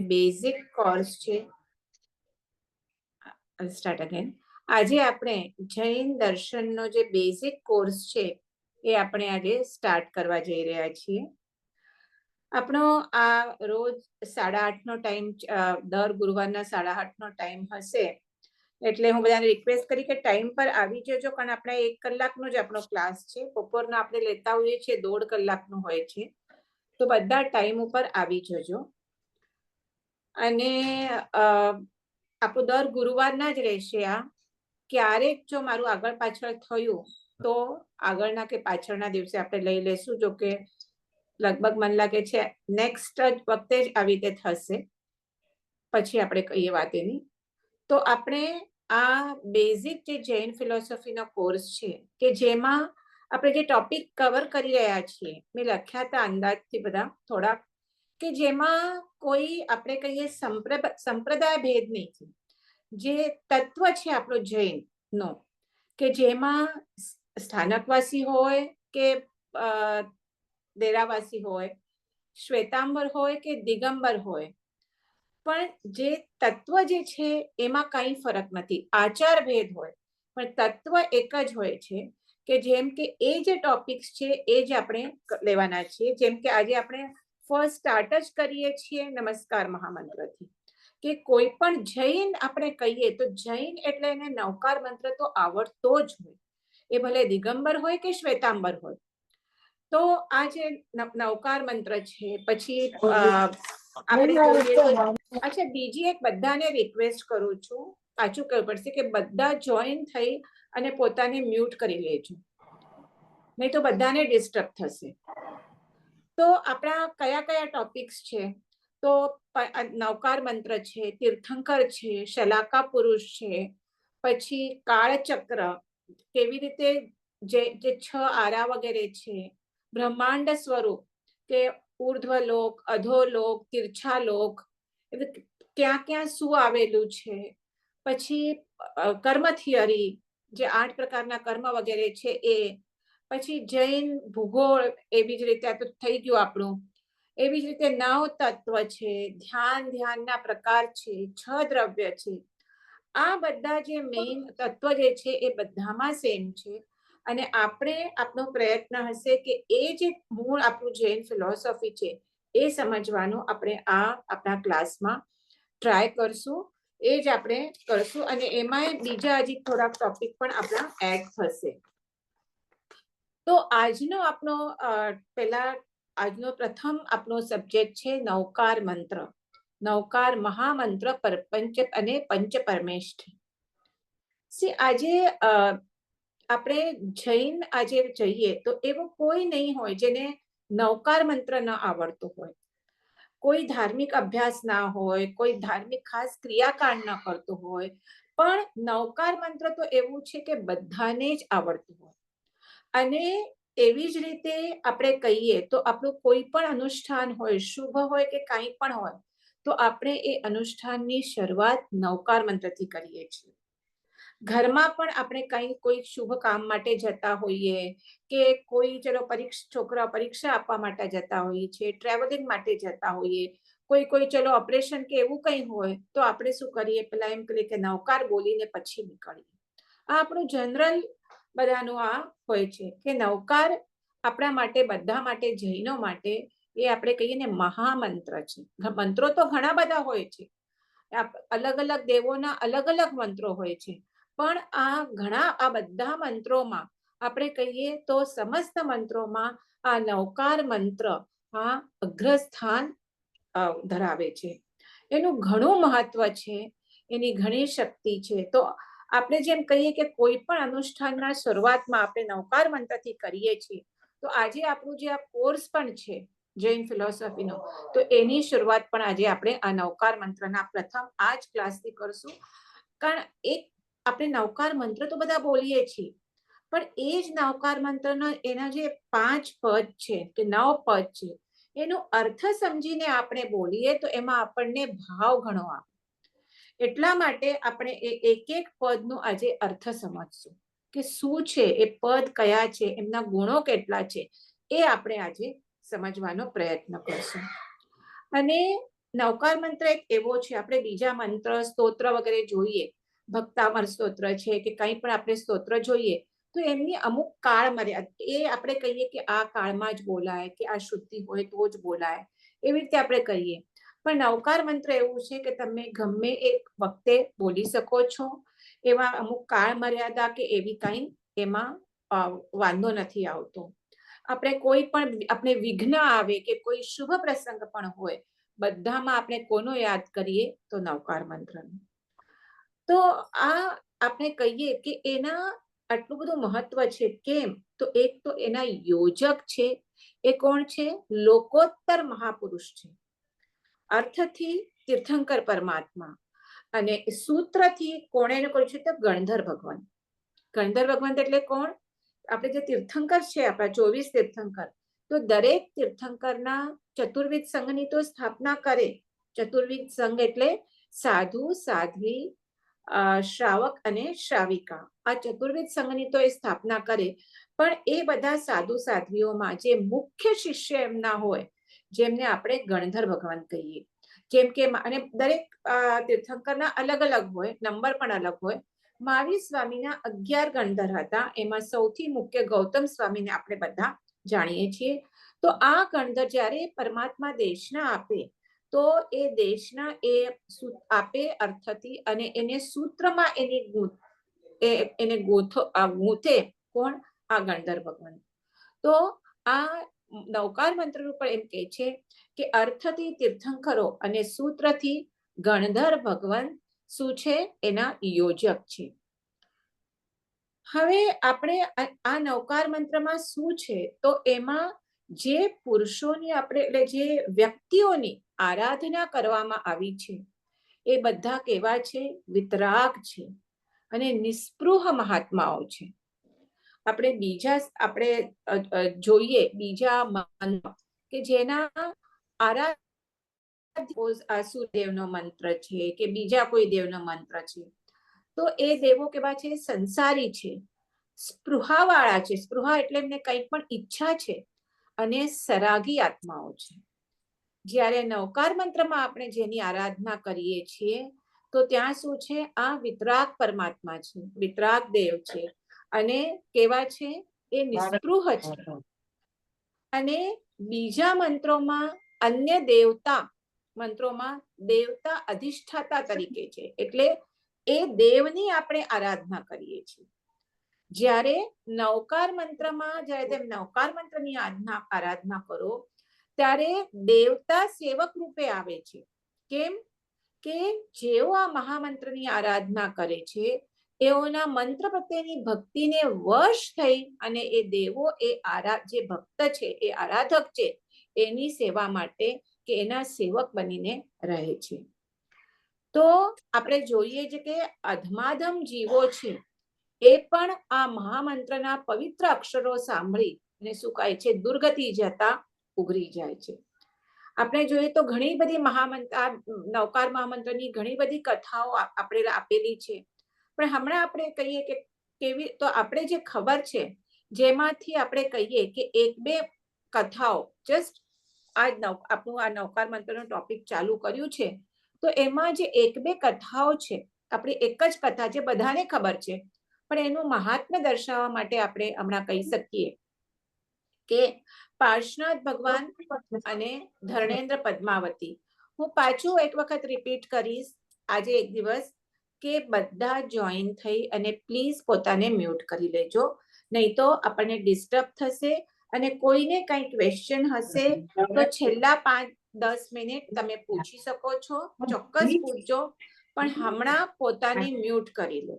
Basic course છે. Start again. આજે આપણે જૈન દર્શનનો જે બેઝિક કોર્સ છે એ આપણે આજે સ્ટાર્ટ કરવા જઈ રહ્યા છીએ. આપણો આ રોજ 8:30 નો ટાઈમ, દર ગુરુવારના 8:30 નો ટાઈમ હશે. એટલે હું બધાને રિક્વેસ્ટ કરી કે ટાઈમ પર આવી જજો, કારણ આપણે 1 કલાકનો જ આપણો ક્લાસ છે. બપોરના આપણે લેતા હોઈએ છીએ 1.5 કલાકનો હોય છે, તો બધા ટાઈમ ઉપર આવી જજો. અને આપણું દર ગુરુવારના જ રહેશે આ. ક્યારેક જો મારું આગળ પાછળ થયું તો આગળના કે પાછળના દિવસે આપણે લઈ લેશું. જો કે લગભગ મને લાગે છે નેક્સ્ટ વખતે જ આવી રીતે થશે, પછી આપણે કહીએ વાત એની. તો આપણે આ બેઝિક જે જૈન ફિલોસોફીનો કોર્સ છે કે જેમાં આપણે જે ટોપિક કવર કરી રહ્યા છીએ, મેં લખ્યા હતા અંદાજથી બધા થોડાક, કે જેમાં કોઈ આપણે કહીએ સંપ્રદાય ભેદ નહીં. જે તત્વ છે આપણો જૈનનો, કે જેમાં સ્થાનકવાસી હોય કે દેરાવાસી હોય, શ્વેતાંબર હોય કે દિગંબર હોય, પણ જે તત્વ જે છે એમાં કંઈ ફરક નથી. આચાર ભેદ હોય પણ તત્વ એક જ હોય છે. કે જેમ કે એ જે ટોપિક્સ છે એ જ આપણે લેવાના છીએ. જેમ કે આજે આપણે ફર્સ્ટ સ્ટાર્ટ જ કરીએ છીએ નમસ્કાર મહામંત્રથી. કે કોઈ પણ જૈન આપણે કહીએ તો જૈન એટલે એને નવકાર મંત્ર તો આવડતો જ હોય, એ ભલે દિગંબર હોય કે શ્વેતાંબર હોય. તો આ જે નવકાર મંત્ર છે, પછી આપણે જોઈએ તો અચ્છા, બીજી એક બધાને રિક્વેસ્ટ કરું છું, પાછું કહેવું પડશે કે બધા જોઈન થઈ અને પોતાને મ્યુટ કરી લેજો, નહીં તો બધાને ડિસ્ટર્બ થશે. તો આપણા કયા કયા ટોપિક્સ છે? તો નવકાર મંત્ર છે, તીર્થંકર છે, શલાકા પુરુષ છે, પછી કાળચક્ર, કેવી રીતે જે 6 આરા વગેરે છે, બ્રહ્માંડ સ્વરૂપ, કે ઉર્ધ્વલોક, અધોલોક, તીર્છાલોક, ક્યાં ક્યાં શું આવેલું છે, પછી કર્મ થિયરી, જે 8 પ્રકારના કર્મ વગેરે છે એ, પછી જૈન ભૂગોળ, એવી જ રીતે આ તો થઈ ગયું આપણું. એવી જ રીતે 9 તત્વ છે, ધ્યાનના પ્રકાર છે, 6 દ્રવ્ય છે. આ બધા જે મેઇન તત્વ જે છે એ બધામાં સેમ છે. અને આપણો પ્રયત્ન હશે કે એ જે મૂળ આપણું જૈન ફિલોસોફી છે એ સમજવાનું આપણે આ આપણા ક્લાસમાં ટ્રાય કરશું. એ જ આપણે કરશું. અને એમાંય બીજા હજી થોડાક ટોપિક પણ આપણા એડ થશે. તો આજનો આપણો આજનો પ્રથમ આપણો સબ્જેક્ટ છે નવકાર મંત્ર, નવકાર મહામંત્ર અને પંચ પરમેષ્ઠ. આજે આપણે જૈન આજે જઈએ તો એવું કોઈ નહીં હોય જેને નવકાર મંત્ર ન આવડતો હોય. કોઈ ધાર્મિક અભ્યાસ ના હોય, કોઈ ધાર્મિક ખાસ ક્રિયાકાંડ ન કરતો હોય, પણ નવકાર મંત્ર તો એવું છે કે બધાને જ આવડતું હોય. અને એવી જ રીતે આપણે કહીએ તો આપણું કોઈ પણ અનુષ્ઠાન હોય, શુભ હોય કે કંઈ પણ હોય, તો આપણે એ અનુષ્ઠાનની શરૂઆત નવકાર મંત્રથી કરીએ છીએ. ઘરમાં પણ આપણે કોઈ શુભ કામ માટે જતા હોઈએ, કે કોઈ ચલો છોકરા પરીક્ષા આપવા માટે જતા હોઈએ છીએ, ટ્રાવેલિંગ માટે જતા હોઈએ, કોઈ ચલો ઓપરેશન કે એવું કંઈ હોય, તો આપણે શું કરીએ, પેલા એમ કરીએ કે નવકાર બોલીને પછી નીકળીએ. આ આપણું જનરલ બધાનું આ હોય છે કે નવકાર આપણા માટે, બધા માટે, જૈનો માટે એ આપણે કહીએ ને મહામંત્ર છે. મંત્રો તો ઘણા બધા હોય છે, અલગ અલગ દેવોના અલગ અલગ મંત્રો હોય છે, પણ આ બધા મંત્રોમાં આપણે કહીએ તો સમસ્ત મંત્રોમાં આ નવકાર મંત્ર અગ્રસ્થાન ધરાવે છે. એનું ઘણું મહત્વ છે, એની ઘણી શક્તિ છે. તો આપણે જેમ કહીએ કે કોઈ પણ અનુષ્ઠાનના શરૂઆતમાં આપણે નવકાર મંત્રથી કરીએ છીએ, તો આજે આપણું જે આ કોર્સ પણ છે જૈન ફિલોસોફીનો, તો એની શરૂઆત પણ આજે આપણે આ નવકાર મંત્રના પ્રથમ આ જ ક્લાસથી કરશું. કારણ આપણે નવકાર મંત્ર તો બધા બોલીએ છીએ, પણ એ જ નવકાર મંત્રના એના જે 5 પદ છે કે 9 પદ છે, એનો અર્થ સમજીને આપણે બોલીએ તો એમાં આપણને ભાવ ઘણો આવે. એટલા માટે આપણે એક પદનો આજે અર્થ સમજશું કે શું છે એ પદ, કયા છે, એમના ગુણો કેટલા છે, એ આપણે આજે સમજવાનો પ્રયત્ન કરશું. અને નવકાર મંત્ર એક એવો છે, આપણે બીજા મંત્ર સ્તોત્ર વગેરે જોઈએ, ભક્તામર સ્તોત્ર છે કે કંઈ પણ આપણે સ્તોત્ર જોઈએ તો એમની અમુક કાળ મર્યાદા, એ આપણે કહીએ કે આ કાળમાં જ બોલાય કે આ શુદ્ધિ હોય તો જ બોલાય, એવી રીતે આપણે કહીએ. પણ નવકાર મંત્ર એવું છે કે તમે ગમે એક વખતે બોલી શકો છો, એવા અમુક કાળ મર્યાદા કે એવી કંઈ એમાં વાંધો નથી આવતો. આપણે કોઈ પણ આપણે વિઘ્ન આવે કે કોઈ શુભ પ્રસંગ પણ હોય, બધામાં આપણે કોનો યાદ કરીએ તો નવકાર મંત્રનો. તો આ આપણે કહીએ કે એના આટલું બધું મહત્વ છે. કેમ? તો એક તો એના યોજક છે, એ કોણ છે? લોકોત્તર મહાપુરુષ છે. અર્થથી તીર્થંકર પરમાત્મા, અને સૂત્રથી કોણે કર્યું છે તો ગણધર ભગવાન. ગણધર ભગવાન એટલે કોણ? આપણે જે તીર્થંકર છે, આપણા 24 તીર્થંકર, તો દરેક તીર્થંકરના ચતુર્વિધ સંઘની તો સ્થાપના કરે. ચતુર્વિધ સંઘ એટલે સાધુ, સાધ્વી, શ્રાવક અને શ્રાવિકા. આ ચતુર્વિધ સંઘની તો એ સ્થાપના કરે. પણ એ બધા સાધુ સાધ્વીઓમાં જે મુખ્ય શિષ્ય એમના હોય, જેમને આપણે ગણધર ભગવાન કહીએ. જેમ કે અને દરેક તીર્થંકરના અલગ અલગ હોય, નંબર પણ અલગ હોય. મહાવીર સ્વામીના 11 ગણધર હતા, એમાં સૌથી મુખ્ય ગૌતમ સ્વામીને આપણે બધા જાણીએ છીએ. તો આ ગણધર જ્યારે પરમાત્મા દેશના આપે, તો એ દેશના એ આપે અર્થથી, અને એને સૂત્રમાં એને ગૂંથે કોણ? આ ગણધર ભગવાન. તો આ નવકાર મંત્ર ઉપર એમ કહે છે કે અર્થથી તીર્થંકરો અને સૂત્રથી ગણધર ભગવાન શું છે? એના યોજક છે. હવે આપણે આ નવકાર મંત્રમાં શું છે? તો એમાં જે પુરુષોની આપણે એટલે જે વ્યક્તિઓની આરાધના કરવામાં આવી છે, એ બધા કેવા છે? વિતરાગ છે અને નિસ્પૃહ મહાત્માઓ છે. આપણે બીજા આપણે જોઈએ બીજા કે જેના આરાધ્ય સૂર્યદેવનો મંત્ર છે કે બીજા કોઈ દેવનો મંત્ર છે, તો એ દેવો કેવા છે? સંસારી છે, સ્પૃહાવાળા છે. સ્પૃહા એટલે એમને કંઈ પણ ઈચ્છા છે, અને સરાગી આત્માઓ છે. જ્યારે નવકાર મંત્રમાં આપણે જેની આરાધના કરીએ છીએ, તો ત્યાં શું છે? આ વિતરાગ પરમાત્મા છે, વિતરાગ દેવ છે, અને કેવા છે? એ નિસ્પૃહ છે. અને બીજા મંત્રોમાં અન્ય દેવતા મંત્રોમાં દેવતા અધિષ્ઠાતા તરીકે છે, એટલે એ દેવની આપણે આરાધના કરીએ છીએ. જ્યારે નવકાર મંત્રમાં જ્યારે તેમ નવકાર મંત્રની આરાધના કરો, ત્યારે દેવતા સેવક રૂપે આવે છે. કેમ? કે જેઓ આ મહામંત્રની આરાધના કરે છે, એઓના મંત્ર પ્રત્યેની ભક્તિને વશ થઈ અને એ દેવો એ જે ભક્ત છે, એ આરાધક છે, એની સેવા માટે કે એના સેવક બનીને રહે છે. તો આપણે જોઈએ છે કે અધમાધમ જીવો છે, એ પણ આ મહામંત્રના પવિત્ર અક્ષરો સાંભળી અને શું કહે છે? દુર્ગતિ જતા ઉઘરી જાય છે. આપણે જોઈએ તો ઘણી બધી નવકાર મહામંત્રની ઘણી બધી કથાઓ આપણે આપેલી છે. પણ હમણાં આપણે કહીએ કે કેવી, તો આપણે જે ખબર છે, જેમાંથી આપણે કહીએ કે એક બે કથાઓ, જસ્ટ આપણું આ નવકાર મંત્રનો ટોપિક ચાલુ કર્યું છે, તો એમાં જે એક બે કથાઓ છે, આપણી એક જ કથા જે બધાને ખબર છે, પણ એનું મહાત્મ્ય દર્શાવવા માટે આપણે હમણાં કહી શકીએ કે પાર્શ્વનાથ ભગવાન અને ધર્ણેન્દ્ર પદ્માવતી. હું પાછું એક વખત રિપીટ કરીશ આજે એક દિવસ, કે બધા જોઈન થઈ અને પ્લીઝ પોતાને મ્યુટ કરી લેજો, નહીં તો આપણને ડિસ્ટર્બ થશે. અને કોઈને કંઈ ક્વેશ્ચન હશે તો છેલ્લા 5-10 મિનિટ તમે પૂછી શકો છો, ચોક્કસ પૂછજો, પણ હમણાં પોતાની મ્યુટ કરી લો.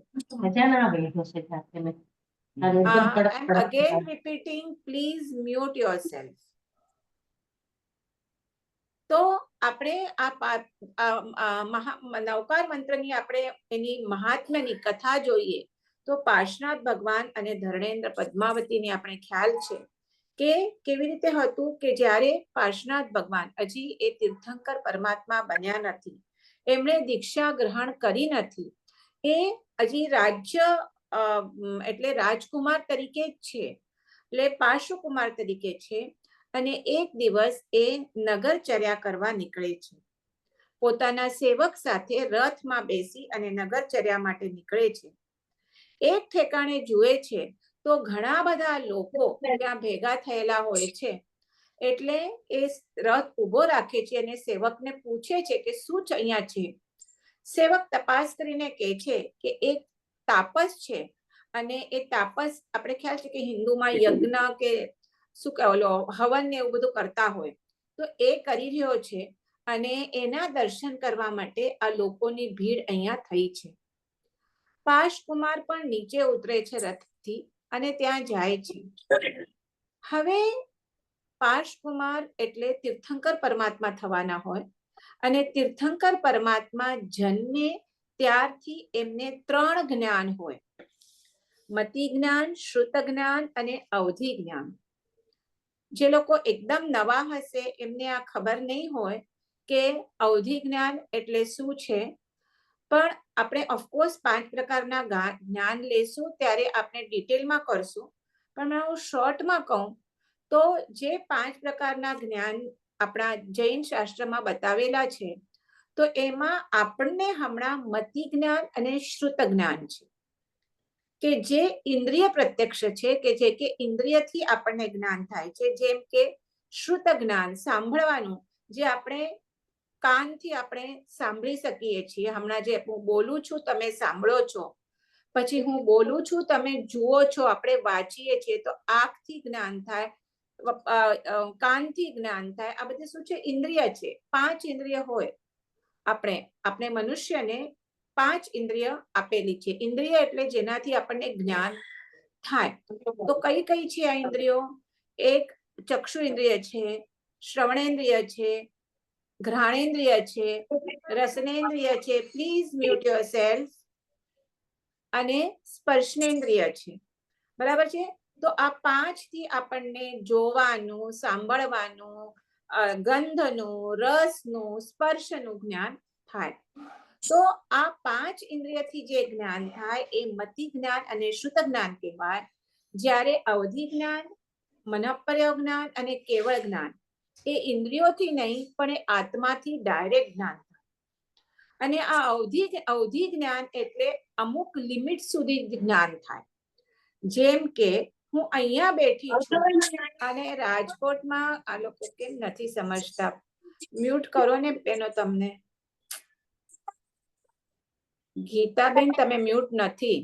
I'm again repeating, please mute yourself. તો આપણે નવકાર મંત્રની આપણે એની મહાત્મ્યની કથા જોઈએ તો પાર્શ્વનાથ ભગવાન અને ધર્ણેન્દ્ર પદ્માવતીની આપણે ખ્યાલ છે કે કેવી રીતે હતું કે જ્યારે પાર્શ્વનાથ ભગવાન હજી એ તીર્થંકર પરમાત્મા બન્યા નથી, એમણે દીક્ષા ગ્રહણ કરી નથી, એ હજી રાજ્ય એટલે રાજકુમાર તરીકે જ છે, એટલે પાર્શ્વકુમાર તરીકે છે. અને એક દિવસ એ નગરચર્યા કરવા નીકળે છે. પોતાના સેવક સાથે રથમાં બેસી અને નગરચર્યા માટે નીકળે છે. એક ઠેકાણે જુએ છે તો ઘણા બધા લોકો ત્યાં ભેગા થયેલા હોય છે. એટલે એ રથ ઉભો રાખે છે અને સેવકને પૂછે છે કે શું અહીંયા છે. સેવક તપાસ કરીને કહે છે કે એક તાપસ છે અને એ તાપસ આપણે ખ્યાલ છે કે હિન્દુમાં યજ્ઞ કે શું કે ઓલો હવન ને એવું બધું કરતા હોય, તો એ કરી રહ્યો છે અને એના દર્શન કરવા માટે આ લોકોની ભીડ અહીંયા થઈ છે. પાશકુમાર પણ નીચે ઉતરે છે રથથી અને ત્યાં જાય છે. હવે પાશકુમાર એટલે તીર્થંકર પરમાત્મા થવાના હોય અને તીર્થંકર પરમાત્મા જન્મે ત્યારથી એમને 3 જ્ઞાન હોય: મતિ જ્ઞાન, શ્રુત જ્ઞાન અને અવધિ જ્ઞાન. જે લોકો એકદમ નવા હશે એમને આ ખબર નહીં હોય કે અવધિ જ્ઞાન એટલે શું છે, પણ આપણે ઓફકોર્સ 5 પ્રકારના જ્ઞાન લેશું ત્યારે આપણે ડિટેલમાં કરશું. પણ હું શોર્ટમાં કહું તો જે 5 પ્રકારના જ્ઞાન આપણા જૈન શાસ્ત્રમાં બતાવેલા છે, તો એમાં આપણને હમણાં મતિ જ્ઞાન અને શ્રુત જ્ઞાન છે કે જે ઇન્દ્રિય પ્રત્યક્ષ છે, કે જે કે ઇન્દ્રિયથી આપણને જ્ઞાન થાય છે. જેમ કે શ્રુત જ્ઞાન સાંભળવાનું, જે આપણે કાનથી આપણે સાંભળી શકીએ છીએ. હમણાં જે હું બોલું છું તમે સાંભળો છો, પછી હું બોલું છું તમે જુઓ છો, આપણે વાંચીએ છીએ તો આંખથી જ્ઞાન થાય, કાનથી જ્ઞાન થાય. આ બધું શું છે? ઇન્દ્રિય છે. 5 ઇન્દ્રિય હોય આપણે મનુષ્યને 5 ઇન્દ્રિય આપેલી છે. ઇન્દ્રિય એટલે જેનાથી આપણને જ્ઞાન થાય. તો કઈ કઈ છે આ ઇન્દ્રિયો? એક ચક્ષુ ઇન્દ્રિય છે, શ્રવણેન્દ્રિય છે, ઘ્રાણેન્દ્રિય છે, રસનેન્દ્રિય છે, પ્લીઝ મ્યુટ યોરસેલ્ફ, અને સ્પર્શનેન્દ્રિય છે. બરાબર છે? તો આ 5 થી આપણને જોવાનું, સાંભળવાનું, ગંધનું, રસનું, સ્પર્શનું જ્ઞાન થાય. તો આ 5 ઇન્દ્રિયથી જે જ્ઞાન થાય એ મતિ જ્ઞાન અને શ્રુત જ્ઞાન કહેવાય. જ્યારે અવધિ જ્ઞાન, મનઃપર્યગ જ્ઞાન અને કેવળ જ્ઞાન એ ઇન્દ્રિયોથી નહીં પણ એ આત્માથી ડાયરેક્ટ જ્ઞાન થાય. અને આ અવધિ જ્ઞાન એટલે અમુક લિમિટ સુધી જ્ઞાન થાય. જેમ કે હું અહીંયા બેઠી છું અને રાજકોટમાં આ લોકો કેમ નથી સમજતા? મ્યુટ કરો ને બેનો. તમને ગીતાબેન તમે મ્યુટ નથી.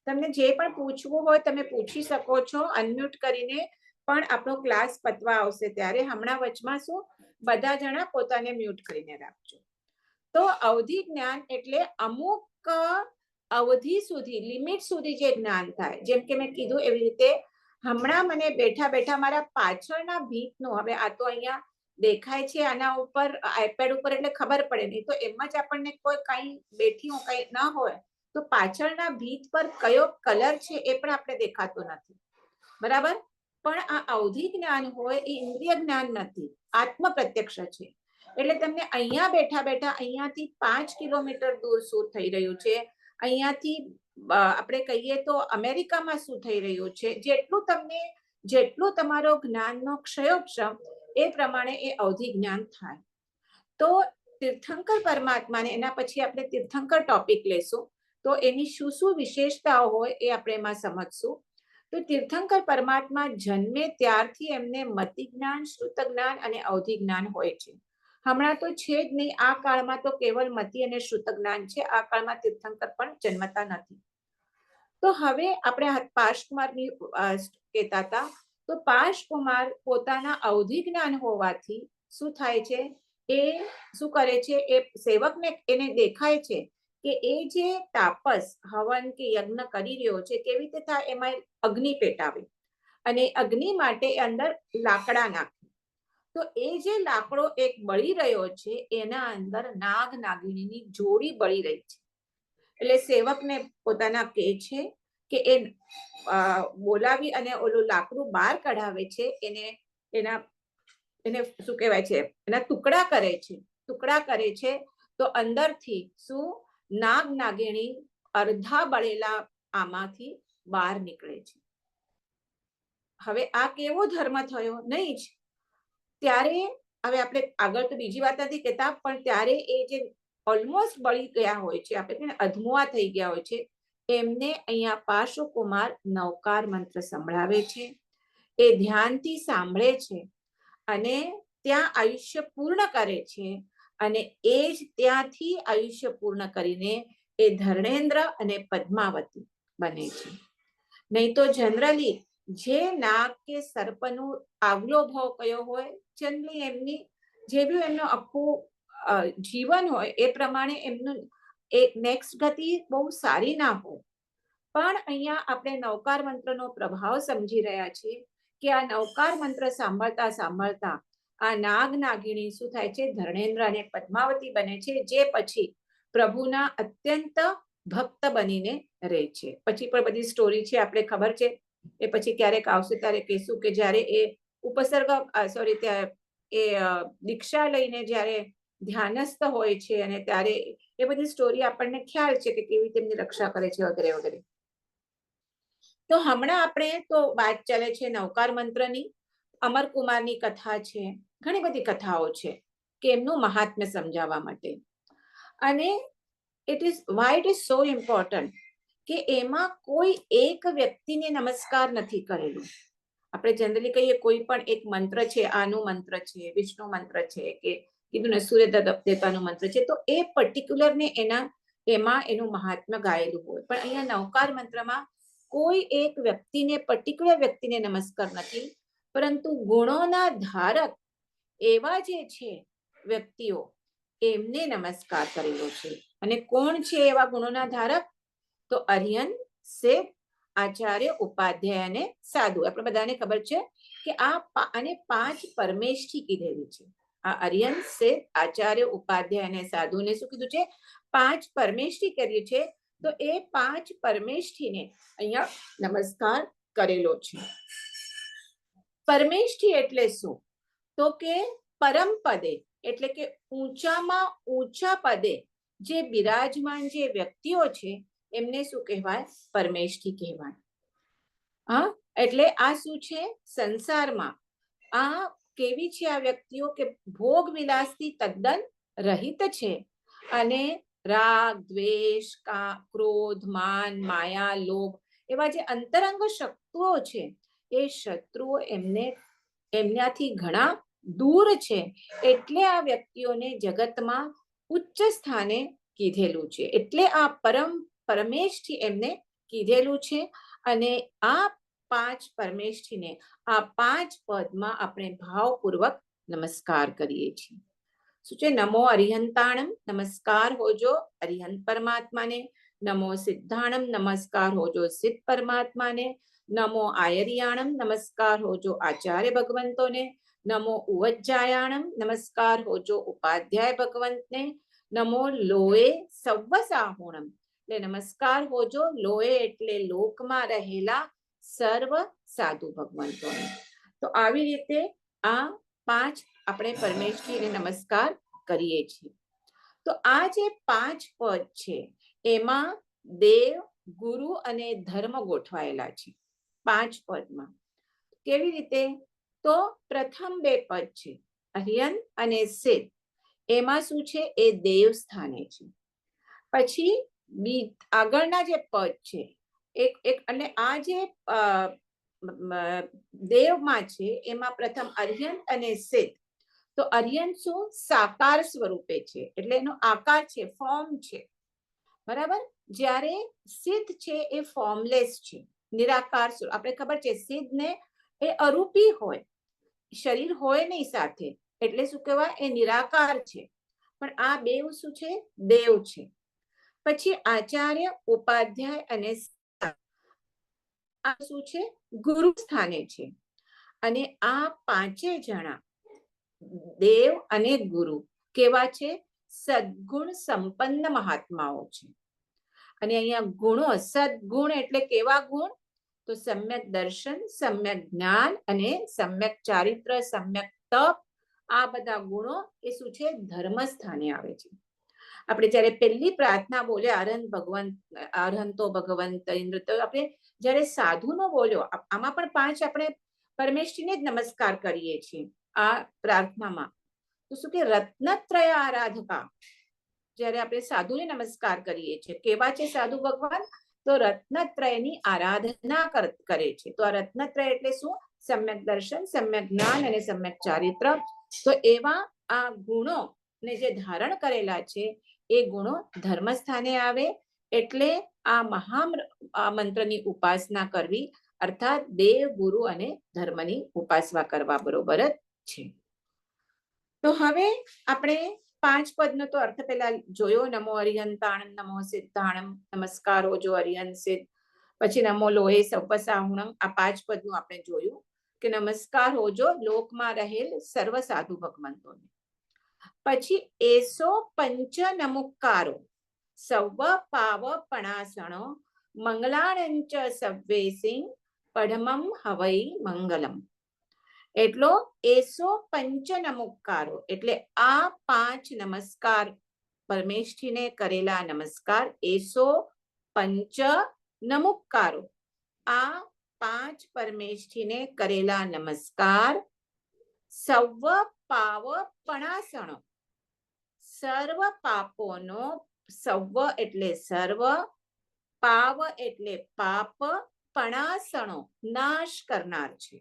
તમને જે પણ પૂછવું હોય તમે પૂછી શકો છો અનમ્યુટ કરીને, પણ આપણો ક્લાસ પતવા આવશે ત્યારે. હમણાં વચમાં શું બધા જણા પોતાને મ્યુટ કરીને રાખજો. તો અવધિ જ્ઞાન એટલે અમુક અવધિ સુધી, લિમિટ સુધી જે જ્ઞાન થાય. જેમ કે મેં કીધું એવી રીતે હમણાં મને બેઠા બેઠા મારા પાછળના ભીતનું, હવે આ તો અહીંયા દેખાય છે આના ઉપર આઈપેડ ઉપર એટલે ખબર પડે નહીં, તો એમ જ આપણને કોઈ કઈ બેઠી હું કઈ ના હોય તો પાછળના ભીત પર કયો કલર છે એ પણ આપણે દેખાતો નથી. બરાબર? પણ આ અવધિ જ્ઞાન હોય એ ઇન્દ્રિય જ્ઞાન નથી, આત્મ પ્રત્યક્ષ છે. એટલે તમને અહીંયા બેઠા બેઠા અહીંયાથી 5 કિલોમીટર દૂર શું થઈ રહ્યું છે, અહીંયાથી આપણે કહીએ તો અમેરિકામાં શું થઈ રહ્યું છે, જેટલું તમારો જ્ઞાનનો ક્ષયોક્ષમ એ પ્રમાણે એ અવધિ જ્ઞાન થાય. તો તીર્થંકર પરમાત્માને, એના પછી આપણે તીર્થંકર ટોપિક લેશું તો એની શું શું વિશેષતાઓ હોય એ આપણે એમાં સમજશું. તો તીર્થંકર પરમાત્મા જન્મે ત્યારથી એમને મતિ જ્ઞાન, શ્રુત જ્ઞાન અને અવધિ જ્ઞાન હોય છે. હમણાં તો છે જ નહીં. આ કાળમાં તો કેવળ મતિ અને શ્રુત જ્ઞાન છે. આ કાળમાં તીર્થંકર પણ જન્મતા નથી. તો હવે આપણે પાશકુમારની કહેતા હતા. તો પાશકુમાર પોતાના અવધિ જ્ઞાન હોવાથી શું થાય છે, એ શું કરે છે, એ સેવકને એને દેખાય છે કે એ જે તાપસ હવન કે યજ્ઞ કરી રહ્યો છે કેવી રીતે થાય, એમાં અગ્નિ પેટાવે અને અગ્નિ માટે અંદર લાકડા નાખે. તો એ જે લાકડો એક બળી રહ્યો છે એના અંદર નાગ નાગિણીની જોડી બળી રહી છે. એટલે સેવકને પોતાના કહે છે કે એ બોલાવી અને ઓલું લાકડું બહાર કઢાવે છે. એને શું કહેવાય છે, એના ટુકડા કરે છે. તો અંદરથી શું નાગ નાગિણી અર્ધા બળેલા આમાંથી બહાર નીકળે છે. હવે આ કેવો ધર્મ થયો? નહીં જ. ત્યારે હવે આપણે આગળ તો બીજી વાત નથી કહેતા, પણ ત્યારે એ જે ઓલમોસ્ટ બળી ગયા હોય છે, આપણે અધમુઆ થઈ ગયા હોય છે, એમને અહીંયા પાર્શ્વકુમાર નવકાર મંત્ર સંભળાવે છે. એ ધ્યાનથી સાંભળે છે અને ત્યાં આયુષ્ય પૂર્ણ કરે છે. અને એ જ ત્યાંથી આયુષ્ય પૂર્ણ કરીને એ ધર્ણેન્દ્ર અને પદ્માવતી બને છે. નહીં તો જનરલી જે નાગ કે સર્પનું આગલો ભાવ કયો હોય, જનરલી એમની જે બી એમનું આખું જીવન હોય એ પ્રમાણે એમનું એક નેક્સ્ટ ગતિ બહુ સારી ના હોય. પણ અહીંયા આપણે નવકાર મંત્રનો પ્રભાવ સમજી રહ્યા છીએ કે આ નવકાર મંત્ર સાંભળતા સાંભળતા આ નાગ નાગિણી શું થાય છે? ધર્ણેન્દ્ર અને પદ્માવતી બને છે, જે પછી પ્રભુના અત્યંત ભક્ત બનીને રહે છે. પછી પણ બધી સ્ટોરી છે, આપણે ખબર છે. એ પછી ક્યારેક આવશે ત્યારે કહીશું કે જ્યારે એ ઉપસર્ગ એ દીક્ષા લઈને જ્યારે ધ્યાનસ્થ હોય છે અને ત્યારે એ બધી સ્ટોરી આપણને ખ્યાલ છે કે કેવી રીતે એમની રક્ષા કરે છે વગેરે વગેરે. તો હમણાં આપણે તો વાત ચાલે છે નવકાર મંત્રની, અમરકુમારની કથા છે, ઘણી બધી કથાઓ છે કે એમનું મહાત્મ્ય સમજાવવા માટે. અને Y it is so important કે એમાં કોઈ એક વ્યક્તિને નમસ્કાર નથી કરેલું. આપણે જનરલી કહીએ કોઈ પણ એક મંત્ર છે, આનું મંત્ર છે, વિષ્ણુ મંત્ર છે, કે કીધું ને સૂર્ય દેવતાનું મંત્ર છે, તો એ પર્ટિક્યુલર ને એમાં એનું મહાત્મ્ય ગાયેલું હોય. પણ અહીંયા નવકાર મંત્રમાં કોઈ એક વ્યક્તિને પર્ટિક્યુલર વ્યક્તિને નમસ્કાર નથી, પરંતુ ગુણોના ધારક એવા જે છે વ્યક્તિઓ એમને નમસ્કાર કરેલો છે. અને કોણ છે એવા ગુણોના ધારક? તો અરિહંત, શેઠ, આચાર્ય, ઉપાધ્યાય અને સાધુ. આપણે બધાને ખબર છે કે આને 5 પરમેષ્ઠી કીધેલી છે. આ અરિહંત, શેઠ, આચાર્ય, ઉપાધ્યાય અને સાધુને શું કીધું છે? 5 પરમેષ્ઠી કરી છે. તો એ 5 પરમેષ્ઠીને અહીંયા નમસ્કાર કરેલો છે. પરમેષ્ઠી એટલે શું? તો કે પરમ પદે એટલે કે ઊંચામાં ઊંચા પદે જે બિરાજમાન જે વ્યક્તિઓ છે એમને શું કહેવાય? પરમેષ્ઠી કહેવાય. હા, એટલે આ શું છે? સંસારમાં આ કેવી છે આ વ્યક્તિઓ કે ભોગ વિલાસથી તદ્દન રહિત છે અને રાગ, દ્વેષ, ક્રોધ, માન, માયા, લોભ એવા જે અંતરંગ શત્રુઓ છે એ શત્રુઓ એમનાથી ઘણા દૂર છે. એટલે આ વ્યક્તિઓને જગતમાં ઉચ્ચ સ્થાને કીધેલું છે. એટલે આ પરમેષ્ઠી એમને કીધેલું છે. અને આ 5 પરમેષ્ઠીને આ 5 પદમાં આપણે ભાવપૂર્વક નમસ્કાર કરીએ છીએ. શું છે? નમો અરિહંતાણમ, નમસ્કાર હોજો અરિહંત પરમાત્માને. નમો સિદ્ધાણમ, નમસ્કાર હોજો સિદ્ધ પરમાત્માને. નમો આયર્યાણમ, નમસ્કાર હોજો આચાર્ય ભગવંતોને. નમો ઉવજ્જાયાણમ, નમસ્કાર હોજો ઉપાધ્યાય ભગવંતને. નમો લોએ સવ્વસાહુણમ, એટલે નમસ્કાર હોજો લોએ એટલે લોકમાં રહેલા સર્વ સાધુ ભગવંતોને. તો આવી રીતે આ 5 આપણે પરમેષ્ઠીને નમસ્કાર કરીએ છીએ. તો આ જે 5 પદ છે એમાં દેવ, ગુરુ અને ધર્મ ગોઠવાયેલા છે 5 પદમાં. કેવી રીતે? તો પ્રથમ 2 પદ છે અરિહંત અને સિદ્ધ, એમાં શું છે? એ દેવ સ્થાને છે. પછી આગળના જે પદ છે અને આ જે દેવમાં છે એમાં પ્રથમ અરિહંત અને સિદ્ધ. તો અરિહંત શું? સાકાર સ્વરૂપે છે, એટલે એનો આકાર છે, ફોર્મ છે, બરાબર. જ્યારે સિદ્ધ છે એ ફોર્મલેસ છે, નિરાકાર સ્વરૂપ. આપણે ખબર છે સિદ્ધને એ અરૂપી હોય, શરીર હોય નહીં સાથે, એટલે શું કહેવાય? એ નિરાકાર છે. પણ આ બેવ શું છે? દેવ છે. પછી આચાર્ય, ઉપાધ્યાય અને આ શું છે? ગુરુ સ્થાને છે. અને આ 5 જણા દેવ અને ગુરુ કેવા છે? સદગુણ સંપન્ન મહાત્માઓ છે. અને અહીંયા ગુણો, સદગુણ એટલે કેવા ગુણ? તો સમ્યક દર્શન, સમ્યક જ્ઞાન અને સમ્યક ચારિત્ર, સમ્યક તપ. આ બધા ગુણો એ શું છે? ધર્મ સ્થાને આવે છે. આપણે જ્યારે પહેલી પ્રાર્થના બોલ્યા અરહંતો ભગવંત ઇન્દ્ર, તો આપણે જ્યારે સાધુનો બોલ્યો, આમાં પણ 5 આપણે પરમેશ્વરીને જ નમસ્કાર કરીએ છીએ આ પ્રાર્થનામાં. તો શું કે રત્નત્રય આરાધકા, જ્યારે આપણે સાધુને નમસ્કાર કરીએ છીએ, કેવા છે સાધુ ભગવાન? તો રત્નત્રયની આરાધના કરે છે. તો આ રત્નત્રય એટલે શું? સમ્યક દર્શન, સમ્યક જ્ઞાન અને સમ્યક ચારિત્ર. તો એવા આ ગુણો ને જે ધારણ કરેલા છે એ ગુણો ધર્મ સ્થાને આવે, એટલે આ મંત્રની ઉપાસના કરવી, અર્થાત દેવ, ગુરુ અને ધર્મની ઉપાસના કરવા બરોબર જ છે. તો હવે આપણે 5 પદનો તો અર્થ પહેલા જોયો. નમો અરિહંતાણમ, નમો સિદ્ધાણમ, નમસ્કારો જો અરિહંત સિદ્ધ. પછી નમો લોહે સપસાહુણમ. આ 5 પદનું આપણે જોયું કે નમસ્કાર હોજો લોકમાં રહેલ સર્વ સાધુ ભગવંતોને. પછી એસો પંચ નમુકારો સવ પાવ પણાસણો મંગલાણંચ સવ્વેસિંગ પડમમ હવૈ મંગલમ. એટલો એસો પંચ નમુકારો એટલે આ 5 નમસ્કાર, પરમેષ્ઠીને કરેલા નમસ્કાર. એસો પંચ નમુકારો, આ 5 પરમેષ્ઠીને કરેલા નમસ્કાર. સવ પાવ પણાસણો, સર્વ પાપોનો, સવ એટલે સર્વ, પાવ એટલે પાપ, પણાસણો નાશ કરનાર છે.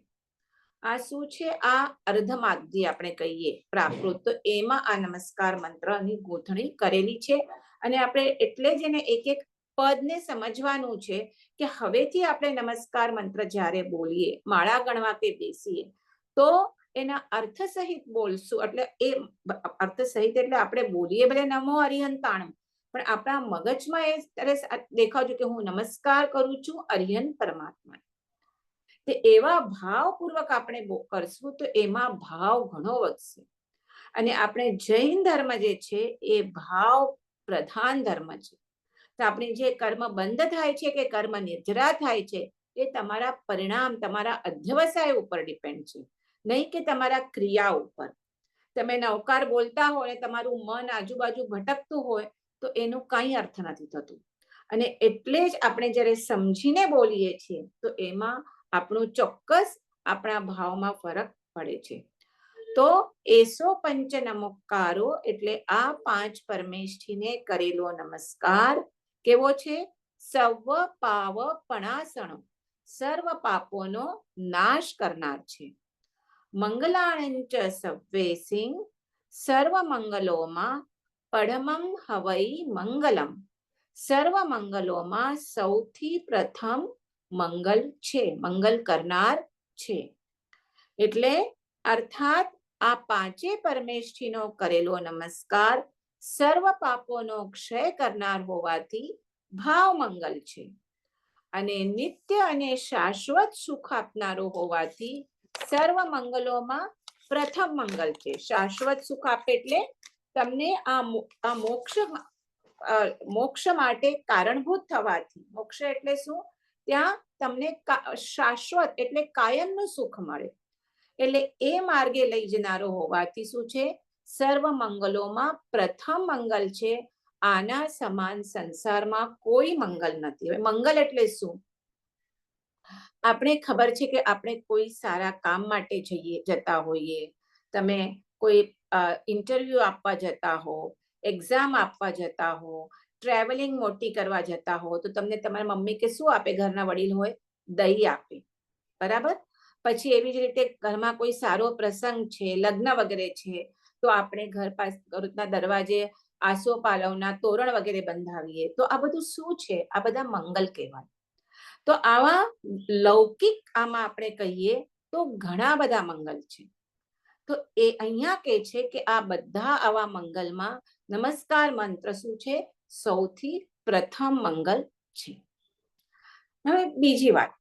આ શું છે? આ અર્ધમાગધી આપણે કહીએ પ્રાકૃત. તો એમાં આ નમસ્કાર મંત્રની ગોઠવણી કરેલી છે. અને આપણે એટલે જ એને એક એક પદને સમજવાનું છે કે હવેથી આપણે નમસ્કાર મંત્ર જ્યારે બોલીએ, માળા ગણવા કે બેસીએ, તો એના અર્થ સહિત બોલશું. એટલે એ અર્થ સહિત એટલે આપણે બોલીએ ભલે નમો અરિહંતાણમ, પણ આપણા મગજમાં એ દેખાવજો કે હું નમસ્કાર કરું છું અરિહંત પરમાત્મા. તે એવા ભાવપૂર્વક આપણે કરશું તો એમાં ભાવ ઘણો વધશે. અને આપણે જૈન ધર્મ જે છે એ ભાવ પ્રધાન ધર્મ છે. તો આપણે જે કર્મ બંધ થાય છે કે કર્મ નિર્જરા થાય છે, એ તમારા પરિણામ, તમારા અધ્યવસાય ઉપર ડિપેન્ડ છે, નહીં કે તમારા ક્રિયા ઉપર. તમે નવકાર બોલતા હોય અને તમારું મન આજુબાજુ ભટકતું હોય તો એનું કંઈ અર્થ નથી થતું. અને એટલે જ આપણે જ્યારે સમજીને બોલીએ છીએ તો એમાં આપણું ચોક્કસ આપણા ભાવમાં ફરક પડે છે. તો એસો પંચ નમસ્કારો એટલે આ 5 પરમેષ્ઠીને કરેલો નમસ્કાર કેવો છે? સવ પાવ પણાસણો, સર્વ પાપોનો નાશ કરનાર છે. મંગલાણંચ સવ્વેસિંગ, સર્વ મંગલોમાં પડમમ હવૈ મંગલમ. સર્વ મંગલોમાં સૌથી પ્રથમ મંગલ છે, મંગલ કરનાર છે. એટલે અર્થાત આ 5 પરમેષ્ઠીનો કરેલો નમસ્કાર સર્વ પાપોનો ક્ષય કરનાર હોવાથી ભાવ મંગલ છે, અને નિત્ય અને શાશ્વત સુખ આપનારો હોવાથી સર્વ મંગલોમાં પ્રથમ મંગલ છે. શાશ્વત સુખ આપે એટલે તમને આ મોક્ષ માટે કારણભૂત થવાથી. મોક્ષ એટલે શું? ત્યાં તમને શાશ્વત એટલે કાયમનું સુખ મળે. એટલે એ માર્ગે લઈ જનારો હોવાથી શું છે? સર્વ મંગલોમાં પ્રથમ મંગલ છે. આના સમાન સંસારમાં કોઈ મંગલ નથી. હવે મંગલ એટલે શું? આપણે ખબર છે કે આપણે કોઈ સારા કામ માટે જતા હોઈએ, તમે કોઈ ઇન્ટરવ્યુ આપવા જતા હો, એક્ઝામ આપવા જતા હો, ટ્રાવેલિંગ મોટી કરવા જતા હો, તો તમને તમારા મમ્મી કે શું આપે? ઘરના વડીલ હોય દહીં આપે, બરાબર? પછી એવી જ રીતે ઘરમાં કોઈ સારો પ્રસંગ છે, લગ્ન વગેરે છે, તો આપણે ઘરના દરવાજે આસોપાલવના તોરણ વગેરે બંધાવીએ. તો આ બધું શું છે? આ બધા મંગલ કહેવાય. તો આવા લૌકિક આમાં આપણે કહીએ તો ઘણા બધા મંગલ છે. તો એ અહીંયા કહે છે કે આ બધા આવા મંગલમાં નમસ્કાર મંત્ર શું છે? સૌથી પ્રથમ મંગલ છે. હવે બીજી વાત,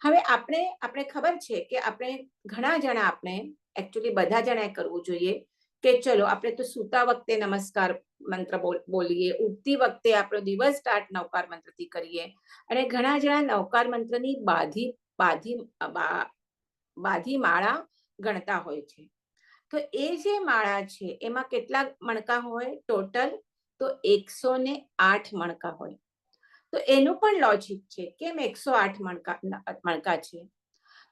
હવે આપણે ખબર છે કે આપણે ઘણા જણા, આપણે એકચ્યુઅલી બધા જણાએ કરવું જોઈએ કે ચલો આપણે તો સૂતા વખતે નમસ્કાર મંત્ર બોલીએ, ઉઠતી વખતે આપણો દિવસ સ્ટાર્ટ નવકાર મંત્રથી કરીએ, અને ઘણા જણા નવકાર મંત્રની બાધી માળા ગણતા હોય છે. તો એ જે માળા છે એમાં કેટલા મણકા હોય? ટોટલ તો 108 મણકા હોય. તો એનું પણ લોજિક છે, કેમ 108 મણકા છે?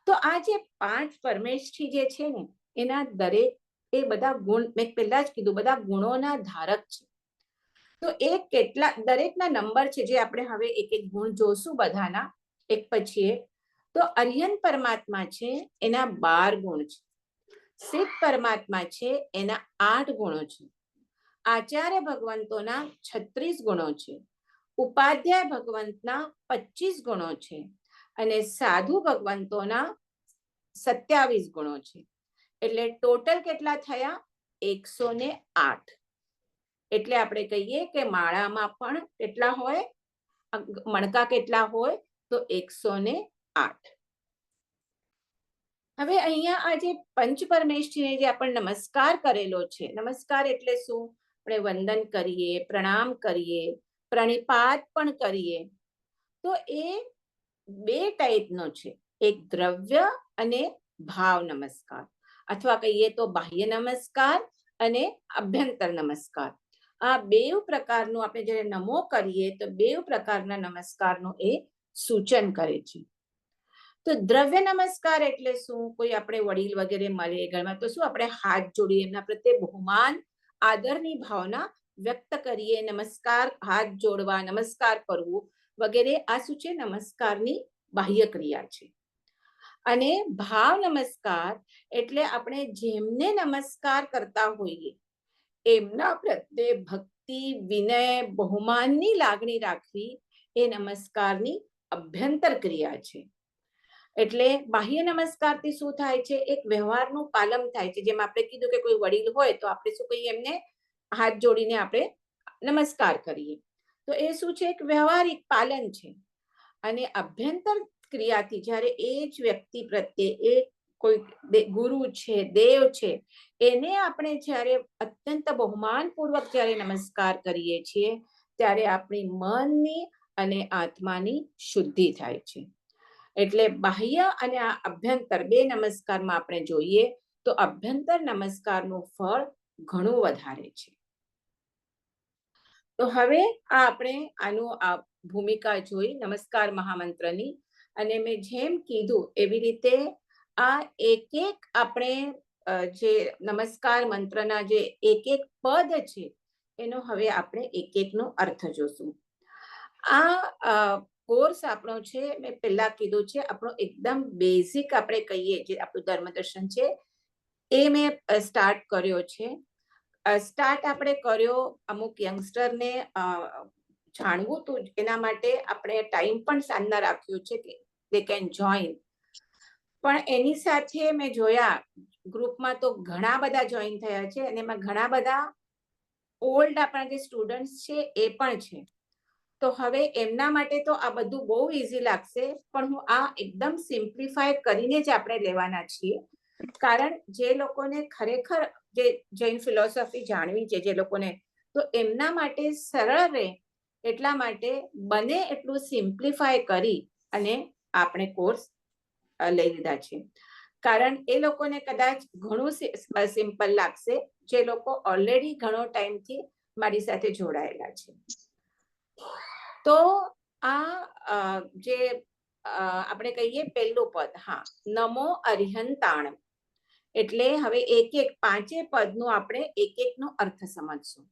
તો આ જે 5 પરમેષ્ઠી જે છે ને, એના દરેક એ બધા ગુણ, મેં પહેલા જ કીધું, બધા ગુણોના ધારક છે. તો એ કેટલા દરેકના નંબર છે, જે આપણે હવે એક એક ગુણ જોશું બધાના એક પછી એક. તો અરિહંત પરમાત્મા છે, એના 12 ગુણ છે. શિવ પરમાત્મા છે, એના 8 ગુણો છે. આચાર્ય ભગવંતોના 36 ગુણો છે. ઉપાધ્યાય ભગવંતના 25 ગુણો છે. અને સાધુ ભગવંતોના 27 ગુણો છે. એટલે ટોટલ કેટલા થયા? 108. એટલે આપણે કહીએ કે માળામાં પણ કેટલા હોય, મણકા કેટલા હોય? તો 108. હવે અહીંયા આ જે પંચ પરમેષ્ઠીને જે આપણે નમસ્કાર કરેલો છે, નમસ્કાર એટલે શું? આપણે વંદન કરીએ, પ્રણામ કરીએ, પ્રણિપાત પણ કરીએ. તો એ 2 ટાઈપનો છે, એક દ્રવ્ય અને ભાવ નમસ્કાર, અથવા કહીએ તો બાહ્ય નમસ્કાર અને અભ્યંતર નમસ્કાર. આ 2 પ્રકારનું આપણે જ્યારે નમો કરીએ તો 2 પ્રકારના નમસ્કારનું એ સૂચન કરે છે. તો દ્રવ્ય નમસ્કાર એટલે શું? કોઈ આપણે વડીલ વગેરે મળે ઘરમાં, તો શું આપણે હાથ જોડીએ, એમના પ્રત્યે બહુમાન આદરની ભાવના વ્યક્ત કરીએ, નમસ્કાર, હાથ જોડવા, નમસ્કાર કરવું વગેરે. આ શું છે? નમસ્કારની બાહ્ય ક્રિયા છે. અને ભાવ નમસ્કાર એટલે આપણે જેમને નમસ્કાર કરતા હોઈએ એમના પ્રત્યે ભક્તિ, વિનય, બહુમાનની લાગણી રાખવી એ નમસ્કારની અભ્યંતર ક્રિયા છે. એટલે બાહ્ય નમસ્કારથી શું થાય છે? એક વ્યવહારનું પાલન થાય છે. જેમ આપણે કીધું કે કોઈ વડીલ હોય તો આપણે શું કહીએ? એમને હાથ જોડીને આપણે નમસ્કાર કરીએ. તો એ શું છે? એક વ્યવહારિક પાલન છે. અને અભ્યંતર ક્રિયાથી જ્યારે એ જ વ્યક્તિ પ્રત્યે, એ કોઈ ગુરુ છે, દેવ છે, એને આપણે જ્યારે અત્યંત બહુમાનપૂર્વક જ્યારે નમસ્કાર કરીએ છીએ, ત્યારે આપણી મનની અને આત્માની શુદ્ધિ થાય છે. એટલે બાહ્ય અને આ અભ્યંતર 2 નમસ્કારમાં આપણે જોઈએ તો અભ્યંતર નમસ્કારનું ફળ ઘણું વધારે છે. તો હવે આપણે આનું ભૂમિકા જોઈ નમસ્કાર મહામંત્રની. અને મેં જેમ કીધું એવી રીતે આ એક એક આપણે જે નમસ્કાર મંત્રના જે એક એક પદ છે, એનો હવે આપણે એક એકનો અર્થ જોશું. આ કોર્સ આપણો છે, મેં પહેલા કીધું છે, આપણો એકદમ બેઝિક આપણે કહીએ જે આપણું ધર્મદર્શન છે એ મેં સ્ટાર્ટ કર્યો છે. સ્ટાર્ટ આપણે કર્યો અમુક યંગસ્ટરને જાણવું હતું, એના માટે આપણે ટાઈમ પણ સાંજના રાખ્યો છે કે દે કેન જોઈન. પણ એની સાથે મેં જોયા ગ્રુપમાં તો ઘણા બધા જોઈન થયા છે, અને એમાં ઘણા બધા ઓલ્ડ આપણા જે સ્ટુડન્ટ્સ છે એ પણ છે. તો હવે એમના માટે તો આ બધું બહુ ઈઝી લાગશે, પણ હું આ એકદમ સિમ્પ્લિફાય કરીને જ આપણે લેવાના છીએ. કારણ જે લોકોને ખરેખર જે જૈન ફિલોસોફી જાણવી છે, જે લોકોને, તો એમના માટે સરળ રહે એટલા માટે બને એટલું સિમ્પ્લિફાય કરી અને આપણે કોર્સ લઈ લીધા છે. કારણ એ લોકોને કદાચ ઘણું સિમ્પલ લાગશે, જે લોકો ઓલરેડી ઘણો ટાઈમથી મારી સાથે જોડાયેલા છે. તો આ જે આપણે કહીએ પહેલું પદ, હા, નમો અરિહંતાણ. એટલે હવે એક એક 5 પદનું આપણે એક એકનો અર્થ સમજશું.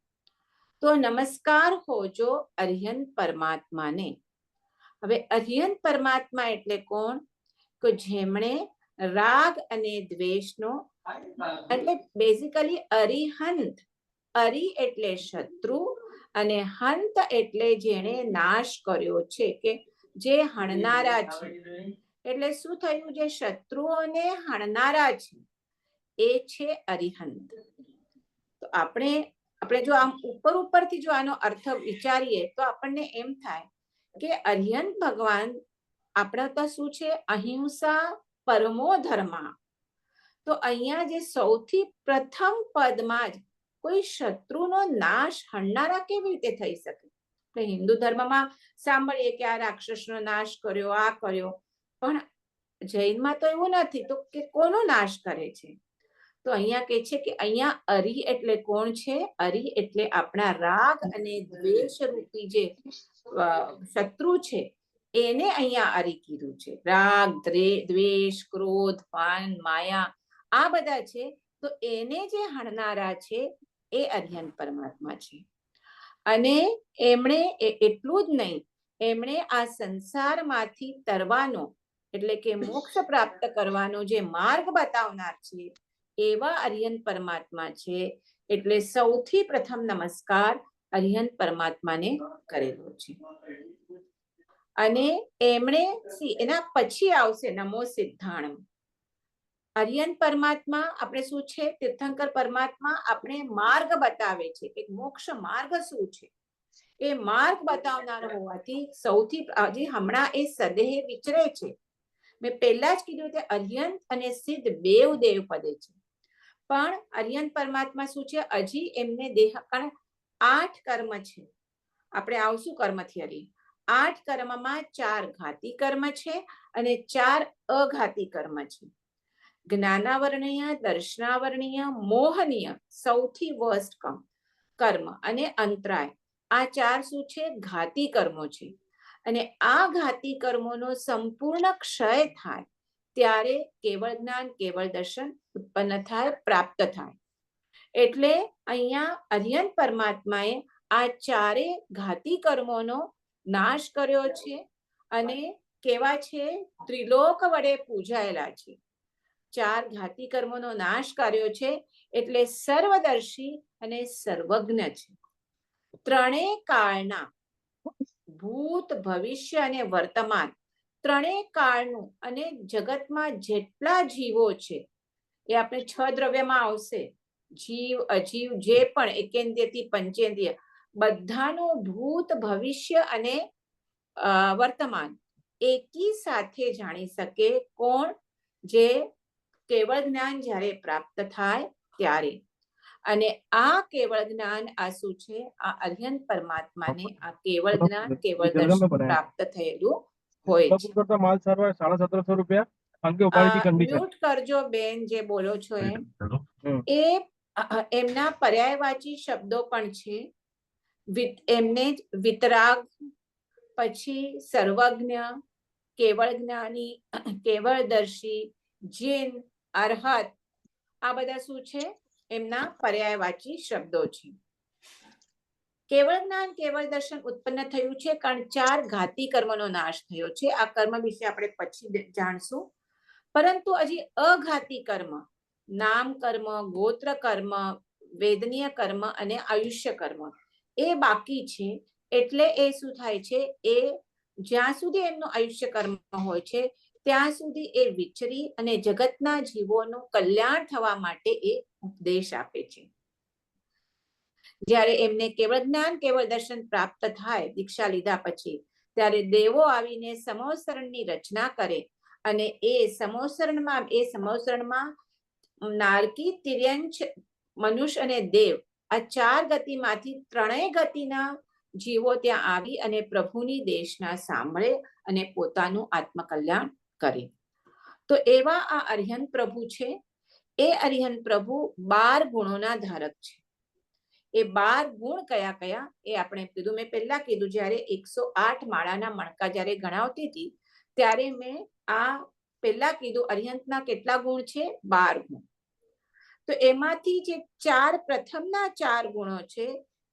તો નમસ્કાર હોજો અરિહંત પરમાત્માને. હવે અરિહંત પરમાત્મા એટલે કોણ? કે જેમણે રાગ અને દ્વેષનો, એટલે બેઝિકલી અરિહંત, અરિ એટલે શત્રુ અને હંત એટલે જેણે નાશ કર્યો છે, કે જે હણનારા છે. એટલે શું થયું? જે શત્રુઓને હણનારા છે એ છે અરિહંત. તો આપણે જો આમ ઉપરથી જો આનો અર્થ વિચારીએ તો આપણને એમ થાય કે અરિહંત ભગવાન આપણા તો શું છે? અહિંસા પરમો ધર્મ. તો અહીંયા જે સૌથી પ્રથમ પદમાં જ કોઈ શત્રુનો નાશ હણનારા કેવી રીતે થઈ શકે? આપણે હિન્દુ ધર્મમાં સાંભળીએ કે આ રાક્ષસનો નાશ કર્યો, આ કર્યો, પણ જૈનમાં તો એવું નથી. તો કે કોનો નાશ કરે છે? તો અહીંયા કે છે કે અહીંયા અરી એટલે કોણ છે? અરી એટલે આપણા રાગ અને દ્વેષ રૂપી જે શત્રુ છે એને અહીંયા અરી કીધું છે. રાગ, દ્વેષ, ક્રોધ, માન, માયા આ બધા છે. તો એને જે હણનારા છે એ અરિહંત પરમાત્મા છે. અને એમણે એટલું જ નહીં, એમણે આ સંસારમાંથી તરવાનો એટલે કે મોક્ષ પ્રાપ્ત કરવાનો જે માર્ગ બતાવનાર છે એવા અરિહંત પરમાત્મા છે. એટલે સૌથી પ્રથમ નમસ્કાર અરિહંત પરમાત્માને કરેલો છે. અને એમણે એના પછી આવશે નમો સિદ્ધાણમ. અરિહંત પરમાત્મા આપણે શું છે? તીર્થંકર પરમાત્મા આપણે માર્ગ બતાવે છે. એક મોક્ષ માર્ગ શું છે એ માર્ગ બતાવનાર હોવાથી સૌથી હજી હમણાં એ સદેહ વિચરે છે. મેં પહેલા જ કીધું કે અરિહંત અને સિદ્ધ બેવ દેવ પદે છે. પણ અરિહંત પરમાત્મા શું છે? હજી એમને દેહ, કારણ 8 કર્મ છે. આપણે આવશું કર્મ થિયરી. 8 કર્મમાં 4 ઘાતી કર્મ છે અને 4 અઘાતી કર્મ છે. જ્ઞાનાવરણીય, દર્શનાવરણીય, મોહનીય સૌથી વર્સ્ટ કર્મ અને અંતરાય આ 4 શું છે? ઘાતી કર્મો છે. અને આ ઘાતી કર્મોનો સંપૂર્ણ ક્ષય થાય ત્યારે કેવળ જ્ઞાન, કેવળ દર્શન ઉત્પન્ન થાય, પ્રાપ્ત થાય. એટલે અહીંયા અરિહંત પરમાત્માએ આ 4 ઘાતી કર્મોનો નાશ કર્યો છે અને કેવા છે? ત્રિલોક વડે પૂજાયેલા છે. 4 ઘાતી કર્મોનો નાશ કર્યો છે એટલે સર્વદર્શી અને સર્વજ્ઞ છે. ત્રણેય કાળના ભૂત, ભવિષ્ય અને વર્તમાન ત્રણેય કાળનું અને જગતમાં જેટલા જીવો છે એ આપણે 6 દ્રવ્યમાં આવશે. જીવ, અજીવ જે પણ એકેન્દ્રિયથી પંચેન્દ્રિય બધાનું ભૂત, ભવિષ્ય અને વર્તમાન એકી સાથે જાણી શકે. કોણ? જે કેવળ જ્ઞાન જ્યારે પ્રાપ્ત થાય ત્યારે. અને આ કેવળ જ્ઞાન આ શું છે? આ અરિહંત પરમાત્માને આ કેવળ જ્ઞાન, કેવળ દર્શન પ્રાપ્ત થયેલું હોય છે. માલ સર્વ 1750 રૂપિયા અંકે ઉપાડીથી કન્ડિશન. મ્યુટ કરજો બેન, જે બોલો છો એમ. એ એમના પર્યાયવાચી શબ્દો પણ છે. એમને જ વિતરાગ, પછી સર્વજ્ઞ, કેવળ જ્ઞાની, કેવળદર્શી, જીન, અરહત આ બધા શું છે? એમના પર્યાયવાચી શબ્દો છે. કેવળ જ્ઞાન, કેવળ દર્શન ઉત્પન્ન થયું છે કારણ 4 ઘાતી કર્મનો નાશ થયો છે. આ કર્મ વિશે આપણે પછી જાણશું. પરંતુ હજી અઘાતી કર્મ, નામ કર્મ, ગોત્ર કર્મ, વેદનીય કર્મ અને આયુષ્ય કર્મ એ બાકી છે. એટલે એ શું થાય છે? એ જ્યાં સુધી એમનું આયુષ્ય કર્મ હોય છે ત્યાં સુધી એ વિચરી અને જગતના જીવોનું કલ્યાણ થવા માટે એ ઉપદેશ આપે છે. જ્યારે એમને કેવળ જ્ઞાન, કેવળ દર્શન પ્રાપ્ત થાય દીક્ષા લીધા પછી, ત્યારે દેવો આવીને સમોસરણની રચના કરે અને એ સમોસરણમાં નારકી, તિર્યંચ, મનુષ્ય અને દેવ આ 4 ગતિમાંથી ત્રણેય ગતિના જીવો ત્યાં આવી અને પ્રભુની દેશના સાંભળે અને પોતાનું આત્મકલ્યાણ કરે. તો એવા આ અરિહંત પ્રભુ છે. એ અરિહંત પ્રભુ 12 ગુણોના ધારક છે. એ 12 ગુણ કયા કયા એ આપણે કીધું. મેં પહેલા કીધું જ્યારે 108 માળાના મણકા જ્યારે ગણાવતી હતી ત્યારે મેં આ પહેલા કીધું અરિહંતના કેટલા ગુણ છે? 12 ગુણ. તો એમાંથી જે 4 પ્રથમના 4 ગુણો છે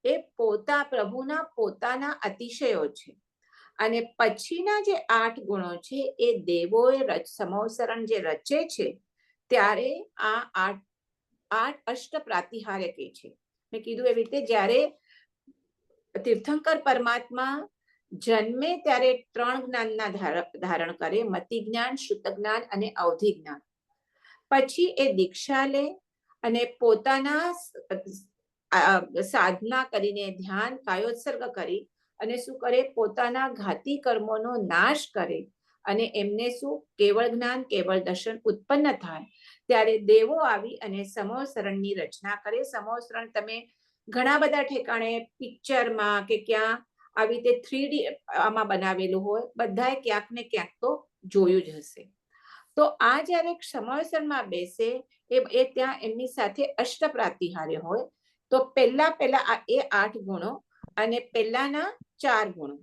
એ પ્રભુના પોતાના અતિશયો છે. અને પછીના જે 8 ગુણો છે એ દેવોએ સમોસરણ જે રચે છે ત્યારે આ 8 અષ્ટ પ્રાતિહાર્ય છે. મેં કીધું એવી રીતે જ્યારે તીર્થંકર પરમાત્મા જન્મે ત્યારે 3 જ્ઞાનના ધારણ કરે, મતિ જ્ઞાન, શ્રુત જ્ઞાન અને અવધિ જ્ઞાન. પછી એ દીક્ષા લે અને પોતાના સાધના કરીને ધ્યાન કાયોત્સર્ગ કરી અને શું કરે? પોતાના ઘાતી કર્મોનો નાશ કરે અને એમને શું? કેવળ જ્ઞાન, કેવળ દર્શન ઉત્પન્ન થાય ત્યારે દેવો આવી અને સમોસરણની રચના કરે. સમોસરણ તમે ઘણા બધા ઠેકાણે પિક્ચરમાં કે ક્યાં આવી રીતે 3D આમાં બનાવેલું હોય, બધાએ ક્યાંક ને ક્યાંક તો જોયું જ હશે. તો આ જ્યારે સમોસરમાં બેસે એ ત્યાં એમની સાથે અષ્ટપ્રાતિહાર્ય હોય. તો પહેલા એ 8 ગુણો અને પહેલાના 4 ગુણો.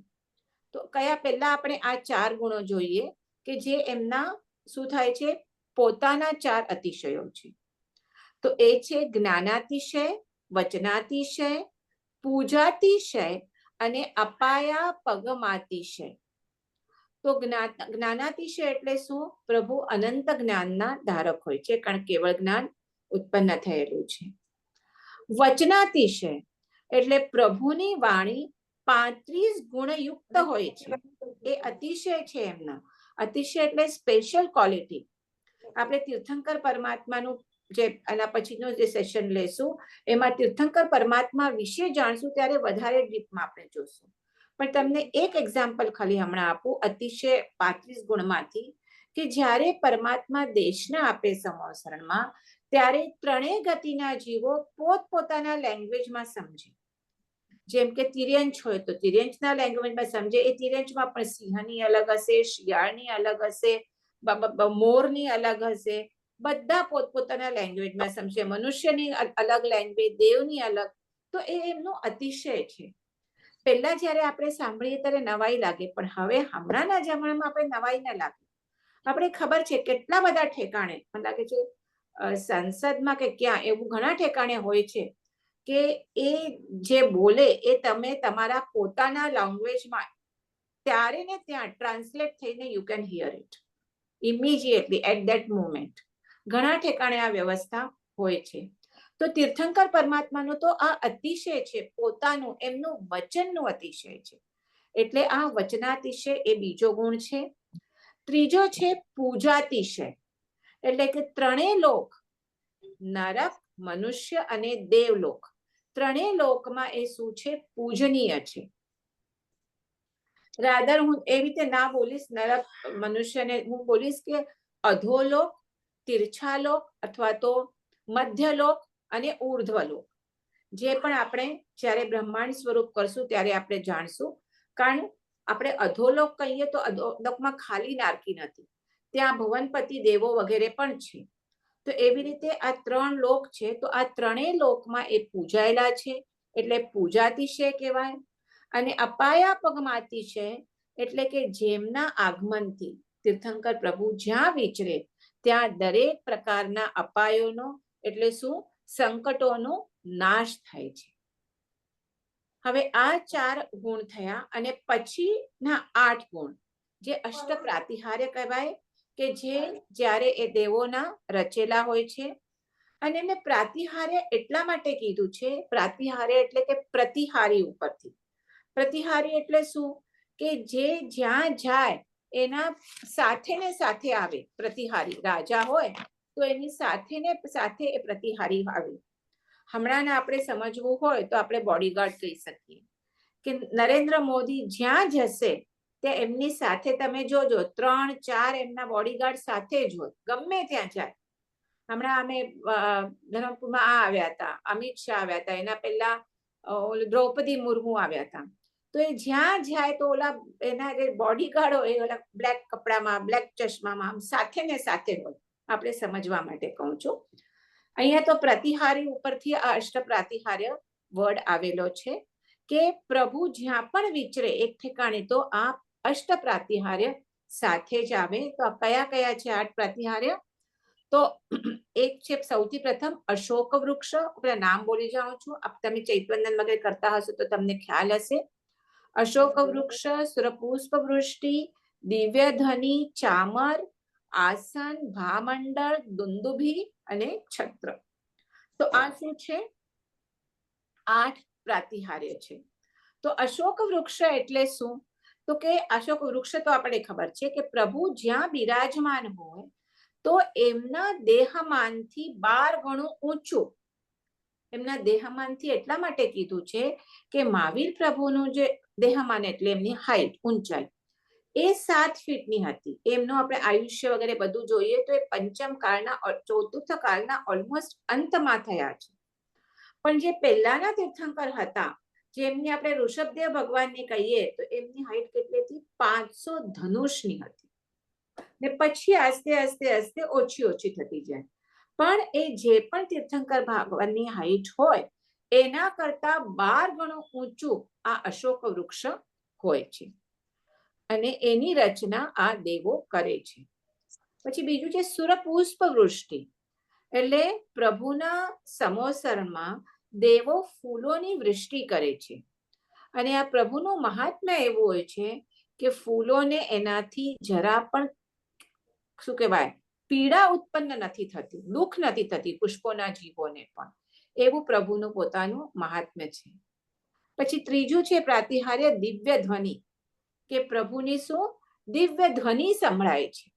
તો કયા પહેલા આપણે આ 4 ગુણો જોઈએ કે જે એમના શું થાય છે, પોતાના 4 અતિશયો છે. તો એ છે જ્ઞાનાતિશય, વચનાતિશય, પૂજાતિશય અને અપાયા પગમાતિશય. તો જ્ઞાનાતિશય એટલે શું? પ્રભુ અનંત જ્ઞાનના ધારક હોય છે, કારણ કેવળ જ્ઞાન ઉત્પન્ન થયેલું છે. વચનાતિશય એટલે પ્રભુની વાણી 35 ગુણયુક્ત હોય છે. એ અતિશય છે એમના. અતિશય એટલે સ્પેશિયલ ક્વોલિટી. આપણે તીર્થંકર પરમાત્માનું જે આના પછીનો જે સેશન લેશું એમાં તીર્થંકર પરમાત્મા વિશે જાણશું, ત્યારે વધારે ડીપમાં આપણે જોશું. પણ તમને એક એક્ઝામ્પલ ખાલી હમણાં આપું અતિશય 35 ગુણમાંથી, કે જ્યારે પરમાત્મા દેશના આપે સંવત્સરણમાં, ત્યારે ત્રણેય ગતિના જીવો પોતપોતાના લેંગ્વેજમાં સમજે. જેમ કે તિર્યંચ હોય તો તિર્યંચના લેંગ્વેજમાં સમજે. એ તિર્યંચમાં પણ સિંહની અલગ હશે, શિયાળની અલગ હશે, મોરની અલગ હશે. બધા પોતપોતાના લેંગ્વેજમાં સમજે. મનુષ્યની અલગ લેંગ્વેજ, દેવની અલગ. તો એ એમનું અતિશય છે. પહેલા જયારે આપણે સાંભળીએ ત્યારે નવાઈ લાગે, પણ હવે હમણાંના જમાનામાં આપણે નવાઈ ના લાગે. આપણે ખબર છે કેટલા બધા ઠેકાણે, મને લાગે છે સંસદમાં કે ક્યાં એવું ઘણા ઠેકાણે હોય છે કે એ જે બોલે એ તમે તમારા પોતાના લેંગ્વેજમાં ત્યારે ને ત્યાં ટ્રાન્સલેટ થઈને you can hear it immediately at that moment. ઘણા ઠેકાણે આ વ્યવસ્થા હોય છે. તો તીર્થંકર પરમાત્માનો તો આ અતિશય છે, પોતાનું એમનું વચનનું અતિશય છે. એટલે આ વચનાતિશય એ બીજો ગુણ છે. ત્રીજો છે પૂજાતિશય, એટલે કે ત્રણેય લોક, નરક, મનુષ્ય અને દેવલોક, ત્રણેય લોકમાં એ શું છે? પૂજનીય છે. રાધર હું એવી રીતે ના બોલીશ નરક મનુષ્યને, હું બોલીશ કે અધોલોક, તિરછાલોક અથવા તો મધ્યલોક અને ઉર્ધ્વલોક. જે પણ આપણે જ્યારે બ્રહ્માંડ સ્વરૂપ કરશું ત્યારે આપણે જાણશું. કારણ આપણે અધોલોક કહીએ તો અધોલોકમાં ખાલી નારકી નથી, ત્યાં ભુવનપતિ દેવો વગેરે પણ છે. તો એવી રીતે આ 3 લોક છે. તો આ ત્રણેય લોકમાં એ પૂજાયેલા છે, એટલે પૂજાતિશય કહેવાય. અને અપાયા પગમાતિશય એટલે કે જેમના આગમનથી તીર્થંકર પ્રભુ જ્યાં વિચરે ત્યાં દરેક પ્રકારના અપાયોનો એટલે શું? સંકટોનો નાશ થાય છે. હવે આ 4 ગુણ થયા અને પછીના 8 ગુણ જે અષ્ટપ્રાતિહાર્ય કહેવાય, કે જે જ્યારે એ દેવોના રચેલા હોય છે. અને એને પ્રાતિહાર્ય એટલા માટે કીધું છે, પ્રાતિહાર્ય એટલે કે પ્રતિહારી ઉપરથી. પ્રતિહારી એટલે શું? કે જે જ્યાં જાય એના સાથે ને સાથે આવે. પ્રતિહારી રાજા હોય તો એની સાથે ને સાથે એ પ્રતિહારી આવે. હમણાં આપણે સમજવું હોય તો આપણે બોડીગાર્ડ કહી શકીએ કે નરેન્દ્ર મોદી જ્યાં જશે ત્યાં એમની સાથે તમે જોજો 3-4 એમના બોડીગાર્ડ સાથે જ હોય, ગમે ત્યાં જાય. હમણાં અમે ધરમપુરમાં આવ્યા હતા, અમિત શાહ આવ્યા હતા, એના પહેલા દ્રૌપદી મુર્મુ આવ્યા હતા. તો એ જ્યાં જાય તો ઓલા એના જે બોડીગાર્ડ હોય ઓલા બ્લેક કપડામાં, બ્લેક ચશ્મામાં આમ સાથે ને સાથે હોય. આપણે સમજવા માટે કહું છું. અહીંયા તો પ્રતિહારી ઉપરથી આ અષ્ટપ્રાતિહાર્ય વર્ડ આવેલો છે કે પ્રભુ જ્યાં પણ વિચરે એક ઠેકાણે તો આ અષ્ટપ્રાતિહાર્ય સાથે જ આવે. તો આ કયા કયા છે 8 પ્રાતિહાર્ય? તો એક છે સૌથી પ્રથમ અશોક વૃક્ષ. આપણે નામ બોલી જાઉં છું, તમે ચૈતવંદન વગેરે કરતા હશો તો તમને ખ્યાલ હશે. અશોક વૃક્ષ, સુરપુષ્પ વૃષ્ટિ, દિવ્ય ધની, ચામર, આસન, ભામંડળ, દુંદુભી અને છત્ર. તો આ શું છે? 8 પ્રાતિહાર્ય છે. તો અશોક વૃક્ષ એટલે શું? તો કે અશોક વૃક્ષ તો આપણે ખબર છે કે પ્રભુ જ્યાં બિરાજમાન હોય તો એમના દેહમાનથી 12 ગણું ઊંચું. એમના દેહમાનથી એટલા માટે કીધું છે કે મહાવીર પ્રભુનું જે દેહમાન એટલે એમની હાઈટ, ઊંચાઈ એ 7 ફીટની હતી. એમનું આપણે આયુષ્ય વગેરે બધું જોઈએ તો એ પંચમ કાળના, ચતુર્થ કાળના ઓલમોસ્ટ અંતમાં થયા છે. પણ જે પહેલાના તીર્થંકર હતા, જેમની આપણે ઋષભદેવ ભગવાનની કહીએ તો એમની હાઈટ કેટલી હતી? 500 ધનુષની હતી. ને પછી આસ્તે આસ્તે આસ્તે ઓછી થતી જાય. પણ એ જે પણ તીર્થંકર ભગવાનની હાઈટ હોય એના કરતા 12 ગણું ઊંચું આ અશોક વૃક્ષ હોય છે અને એની રચના આ દેવો કરે છે. પછી બીજું છે સુરપુષ્પ વૃષ્ટિ, એટલે પ્રભુના સમોસરમાં દેવો ફૂલોની વૃષ્ટિ કરે છે. અને આ પ્રભુનું મહાત્મ્ય એવું હોય છે કે ફૂલોને એનાથી જરા પણ શું કહેવાય પીડા ઉત્પન્ન નથી થતી, દુઃખ નથી થતી પુષ્પોના જીવોને પણ. એવું પ્રભુનું પોતાનું મહાત્મ્ય છે. પછી ત્રીજું છે પ્રાતિહાર્ય દિવ્ય ધ્વનિ, કે પ્રભુની શું દિવ્ય ધ્વનિ સંભળાય છે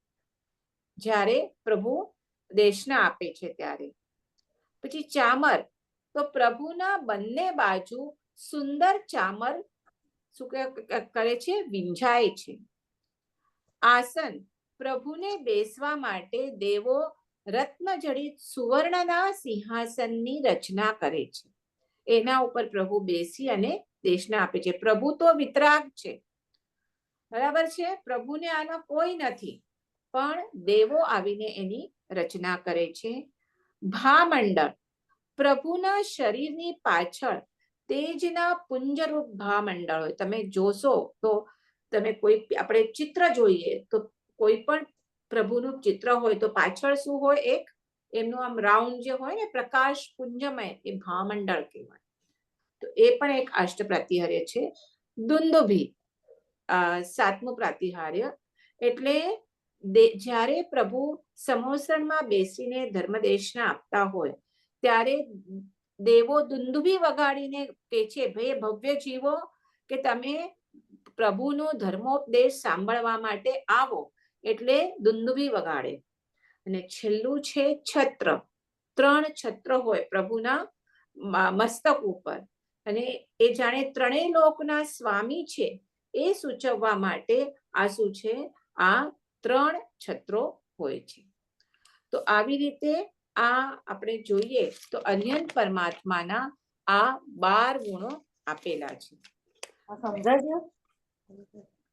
જ્યારે પ્રભુ દેશના આપે છે ત્યારે. પછી ચામર, તો પ્રભુના બંને બાજુ સુંદર ચામર શું કરે છે વિંજાય છે. આસન, પ્રભુને બેસવા માટે દેવો રત્નજડિત સુવર્ણના સિંહાસનની રચના કરે છે. એના ઉપર પ્રભુ બેસી અને દેશના આપે છે. પ્રભુ તો વિતરાગ છે, બરાબર છે, પ્રભુને આનો કોઈ નથી, પણ દેવો આવીને એની રચના કરે છે. ભામંડળ, પ્રભુના શરીરની પાછળ તેજના પુંજરૂપ ભામંડળ હોય. તમે જોશો તો તમે કોઈ આપણે ચિત્ર જોઈએ તો કોઈ પણ પ્રભુનું ચિત્ર હોય તો પાછળ શું હોય, એક એમનું આમ રાઉન્ડ જે હોય ને પ્રકાશ પુંજમય, એ ભામંડળ કહેવાય. તો એ પણ એક અષ્ટ પ્રાતિહાર્ય છે. દુંદુભી, સાતમું પ્રાતિહાર્ય, એટલે જ્યારે પ્રભુ સમોસણમાં બેસીને ધર્મદેશના આપતા હોય ત્યારે દેવો દુંદુભી વગાડીને કહે છે, ભય ભવ્ય જીવો કે તમે પ્રભુનો ધર્મોપદેશ સાંભળવા માટે આવો, એટલે દુંદુભી વગાડે. અને છેલ્લું છે છત્ર, 3 છત્ર હોય પ્રભુના મસ્તક ઉપર, અને એ જાણે ત્રણેય લોકના સ્વામી છે એ સૂચવવા માટે આ શું છે, આ 3 છત્રો હોય છે. તો આવી રીતે આ આપણે જોઈએ તો અર્યંત પરમાત્માના આ 12 ગુણો આપેલા છે. સમજાય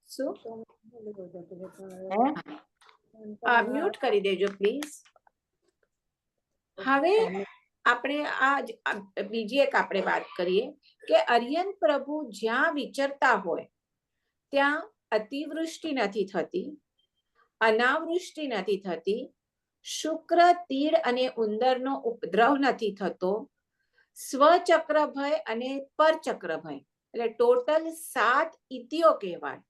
શું મ્યુટ કરી દેજો પ્લીઝ. હવે આપણે આ બીજી એક આપણે વાત કરીએ કે અર્યંત પ્રભુ જ્યાં વિચરતા હોય ત્યાં અતિવૃષ્ટિ નથી થતી, અનાવૃષ્ટિ નથી થતી, શુક્ર તીડ અને ઉંદરનો ઉપદ્રવ નથી થતો, સ્વચક્ર ભય અને પરચક્ર ભય, એટલે ટોટલ 7 ઇતિઓ કહેવાય.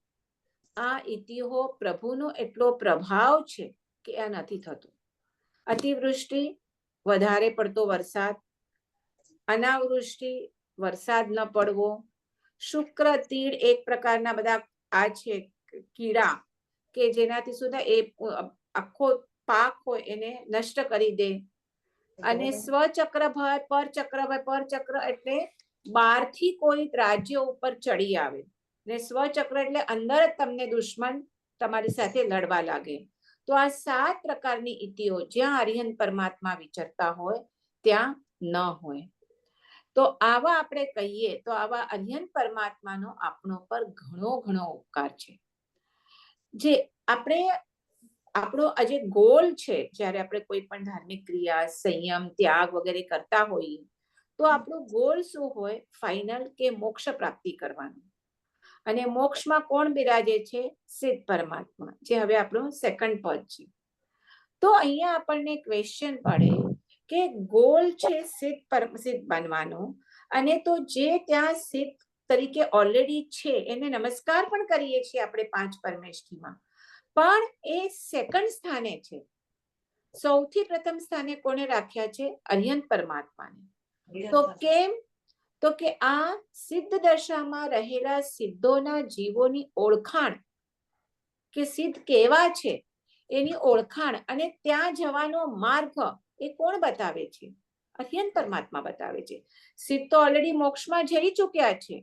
આ ઇતિઓ પ્રભુનો એટલો પ્રભાવ છે કે આ નથી થતું. અતિવૃષ્ટિ, વધારે પડતો વરસાદ, અનાવૃષ્ટિ, વરસાદ ન પડવો, શુક્ર તીડ એક પ્રકારના બધા આ છે કીડા કે જેનાથી સુધા એ આખો પાક હોય એને નષ્ટ કરી દે. અને સ્વચક્ર ભય, પરચક્ર ભય, પરચક્ર એટલે બહારથી કોઈ રાજ્ય ઉપર ચડી આવે, ને સ્વચક્ર એટલે અંદર જ તમને દુશ્મન તમારી સાથે લડવા લાગે. તો આ 7 પ્રકારની ઇતિઓ જ્યાં અરિહંત પરમાત્મા વિચરતા હોય ત્યાં ન હોય. તો આવા આપણે કહીએ તો આવા અરિહંત પરમાત્માનો આપણો પર ઘણો ઘણો ઉપકાર છે. જે આપણે આપણો આજે ગોલ છે, જ્યારે આપણે કોઈ પણ ધાર્મિક ક્રિયા, સંયમ, ત્યાગ વગેરે કરતા હોઈએ તો આપણો ગોલ શું હોય, ફાઇનલ કે મોક્ષ પ્રાપ્તિ કરવાનું. અને મોક્ષમાં કોણ બિરાજે છે, સિદ્ધ પરમાત્મા, જે હવે આપણો સેકન્ડ પદ છે. તો અહીંયા આપણને ક્વેશ્ચન પડે કે ગોલ છે સિદ્ધ બનવાનો, અને તો જે ત્યાં સિદ્ધ તરીકે ઓલરેડી છે એને નમસ્કાર પણ કરીએ છીએ આપણે 5 પરમેષ્ઠીમાં, પણ એ સેકન્ડ સ્થાને છે. સૌથી પ્રથમ સ્થાને કોને રાખ્યા છે, અરિહંત પરમાત્માને. તો કેમ, તો કે આ સિદ્ધ દશામાં રહેલા સિદ્ધોના જીવોની ઓળખાણ, કે સિદ્ધ કેવા છે એની ઓળખાણ અને ત્યાં જવાનો માર્ગ એ કોણ બતાવે છે, અરિહંત પરમાત્મા બતાવે છે. સિદ્ધ તો ઓલરેડી મોક્ષમાં જઈ ચૂક્યા છે.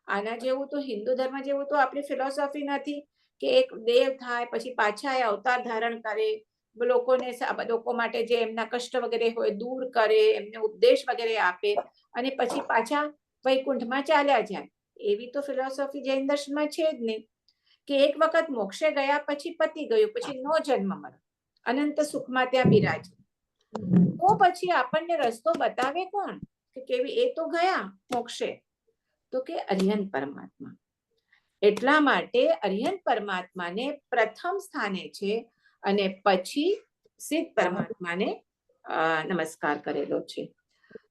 આના જેવું તો હિન્દુ ધર્મ જેવું તો આપણી ફિલોસોફી નથી કે એક દેવ થાય પછી પાછા એ અવતાર ધારણ કરે, લોકો માટે જે એમના કષ્ટ વગેરે હોય દૂર કરે, એમને ઉપદેશ વગેરે આપે અને પછી પાછા વૈકુંઠમાં ચાલ્યા જાય. એવી તો ફિલોસોફી જૈન દર્શનમાં છે જ નહીં કે એક વખત મોક્ષે ગયા પછી પતી ગયું, પછી નો જન્મ મરણ, અનંત સુખમાં ત્યાં બિરાજે. તો પછી આપણને રસ્તો બતાવે કોણ કે કેવી? એ તો ગયા મોક્ષે, તો કે અરિહંત પરમાત્મા. એટલા માટે અરિહંત પરમાત્માને પ્રથમ સ્થાને છે અને પછી સિદ્ધ પરમાત્માને નમસ્કાર કરેલો છે.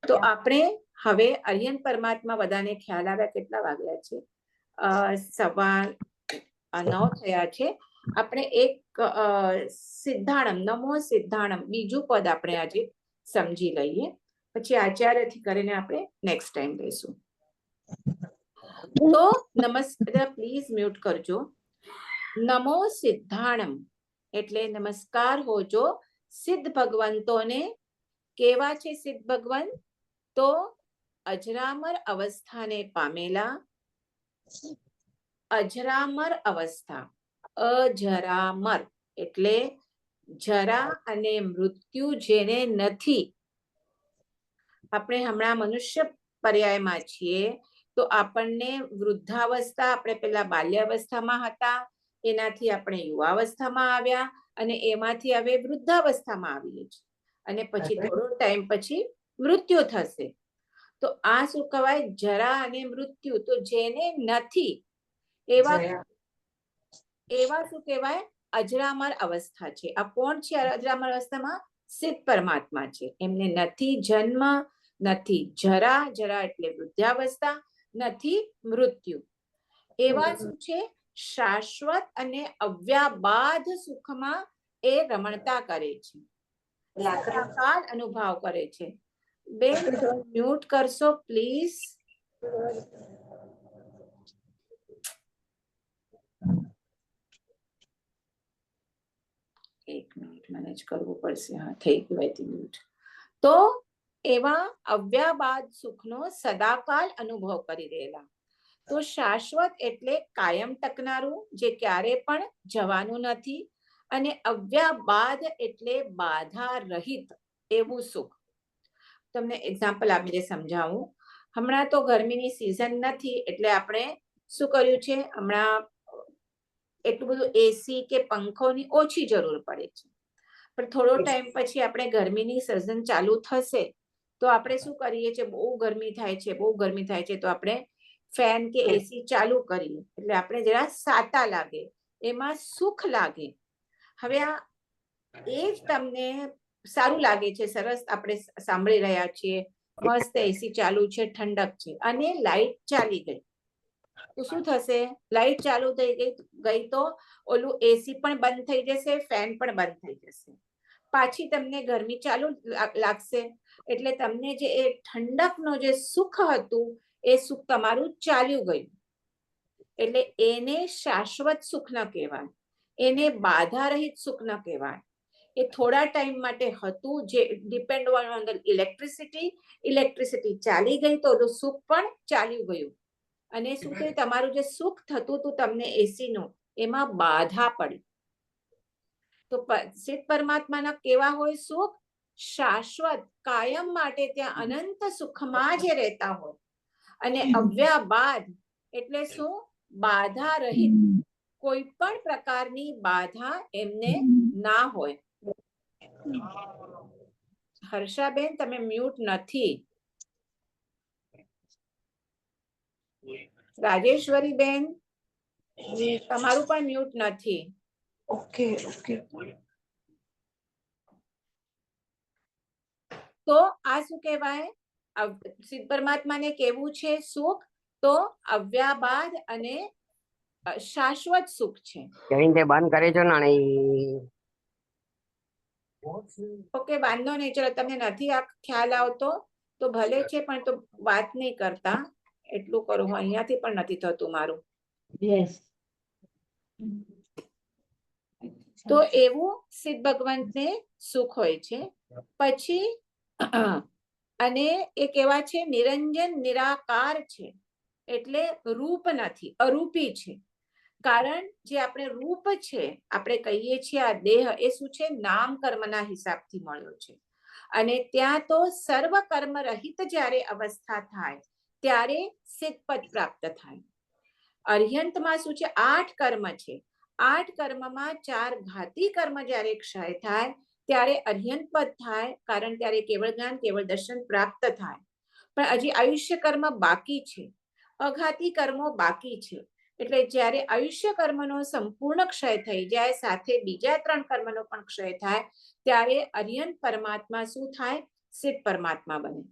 તો આપણે હવે અરિહંત પરમાત્મા બધાને ખ્યાલ આવ્યા? કેટલા વાગ્યા છે? 9:15 થયા છે. આપણે એક સિદ્ધાણમ, નમો સિદ્ધાણમ બીજું પદ આપણે આજે સમજી લઈએ, પછી આચાર્યથી કરીને આપણે નેક્સ્ટ ટાઈમ લઈશું. તો નમસ્કાર, પ્લીઝ મ્યુટ કરજો. નમો સિદ્ધાણમ એટલે નમસ્કાર હોજો સિદ્ધ ભગવંતોને. કેવા છે સિદ્ધ ભગવંત? તો અજરામર અવસ્થાને પામેલા. અજરામર અવસ્થા, અજરામર એટલે જરા અને મૃત્યુ જેને નથી. આપણે હમણાં મનુષ્ય પર્યાયમાં છીએ, તો આપણને વૃદ્ધાવસ્થા, આપણે પેલા બાલ્યાવસ્થામાં હતા, એનાથી આપણે યુવાવસ્થામાં આવ્યા, અને એમાંથી હવે વૃદ્ધાવસ્થામાં આવીએ છીએ, અને પછી થોડો ટાઈમ પછી મૃત્યુ થશે. તો આ શું કહેવાય? જરા અને મૃત્યુ. તો જેને નથી એવા શું કહેવાય? અજરામર અવસ્થા છે. આ કોણ છે અજરામર અવસ્થામાં? સિદ્ધ પરમાત્મા છે. એમને નથી જન્મ, નથી જરા, જરા એટલે વૃદ્ધાવસ્થા, નથી મૃત્યુ. એવા શું છે? શાશ્વત અને અવ્યાબાધ સુખમાં એ રમણતા કરે છે, સદાકાળ અનુભવ કરે છે. બેન, મ્યુટ કરશો પ્લીઝ? એક મિનિટ મને જ કરવું પડશે. હા, થઈ ગયું હતી મ્યુટ. તો એવા અવ્યાબાદ સુખનો સદાકાળ અનુભવ કરી રહેલા. તો શાશ્વત એટલે કાયમ ટકનારું, જે ક્યારે પણ જવાનું નથી, અને અવ્યાબાદ એટલે બાધા રહિત એવું સુખ. તમને એક્ઝામ્પલ આપીને સમજાવું. હમણાં તો ગરમીની સિઝન નથી, એટલે આપણે શું કર્યું છે? હમણાં એટલું બધું એસી કે પંખોની ઓછી જરૂર પડે છે, પણ થોડો ટાઈમ પછી આપણે ગરમીની સિઝન ચાલુ થશે, તો આપણે શું કરીએ છીએ? બહુ ગરમી થાય છે, બહુ ગરમી થાય છે, તો આપણે ફેન કે એસી ચાલુ કરીએ, એટલે આપણે જરા સાતા લાગે, એમાં સુખ લાગે. હવે આ એ જ તમને સારું લાગે છે, સરસ આપણે સાંભળી રહ્યા છીએ, મસ્ત એસી ચાલુ છે, ઠંડક છે, અને લાઈટ ચાલી ગઈ, તો શું થશે? લાઈટ ચાલુ થઈ ગઈ તો ઓલું એસી પણ બંધ થઈ જશે, ફેન પણ બંધ થઈ જશે, પાછી તમને ગરમી ચાલુ લાગશે, એટલે તમને જે એ ઠંડકનો જે સુખ હતું, એ સુખ તમારું ચાલ્યું ગયું. એટલે એને શાશ્વત સુખ ન કહેવાય, એને બાધા રહિત સુખ ન કહેવાય. એ થોડા ટાઈમ માટે હતું, જે ડિપેન્ડ ઓન ધ ઇલેક્ટ્રિસિટી ચાલી ગઈ તો સુખ પણ ચાલ્યું ગયું. અને શું થયું? તમારું જે સુખ થતું હતું તમને એસી નું, એમાં બાધા પડી. તો સિદ્ધ પરમાત્માના કેવા હોય સુખ? શાશ્વત, કાયમ માટે ત્યાં અનંત સુખમાં જે રહેતા હોય. અને અવ્યાબાદ એટલે શું? બાધા રહિત, કોઈ પણ પ્રકારની બાધા એમને ના હોય. હર્ષાબેન, તમે મ્યુટ નથી. રાજેશ્વરી બેન, તમારું પણ મ્યુટ નથી. Okay okay. તો આ શું કહેવાય? સિદ્ધ પરમાત્માને કેવું છે સુખ? તો અવ્યાબાદ અને શાશ્વત સુખ છે. તે બંધ કરે છે ને. ઓકે, વાંધો નહીં. ચલો, તમને નથી આ ખ્યાલ આવતો તો ભલે છે, પણ તો વાત નહીં કરતા, એટલું કરો. અહીંયાથી પણ નથી થતું મારું. તો એવું સિદ્ધ ભગવંતને સુખ હોય છે. પછી અને એ કેવા છે? નિરંજન નિરાકાર છે, એટલે રૂપ નથી, અરૂપી છે. કારણ જે આપણે રૂપ છે, આપણે કહીએ છીએ આ દેહ, એ શું છે? નામ કર્મના હિસાબથી મળ્યો છે. અને ત્યાં તો સર્વ કર્મ રહિત જ્યારે અવસ્થા થાય, ત્યારે સિદ્ધપદ પ્રાપ્ત થાય. અર્યંતમાં શું છે? 8 કર્મ છે. 8 કર્મમાં 4 ઘાતી કર્મ જ્યારે ક્ષય થાય, ત્યારે અર્યન પદ થાય, કારણ ત્યારે કેવળ જ્ઞાન કેવળ દર્શન પ્રાપ્ત થાય. પણ હજી આયુષ્ય કર્મ બાકી છે, અઘાતી કર્મો બાકી છે. એટલે જ્યારે આયુષ્ય કર્મનો સંપૂર્ણ ક્ષય થઈ જાય, સાથે બીજા 3 કર્મનો પણ ક્ષય થાય, ત્યારે અર્યન પરમાત્મા શું થાય? સિદ્ધ પરમાત્મા બને.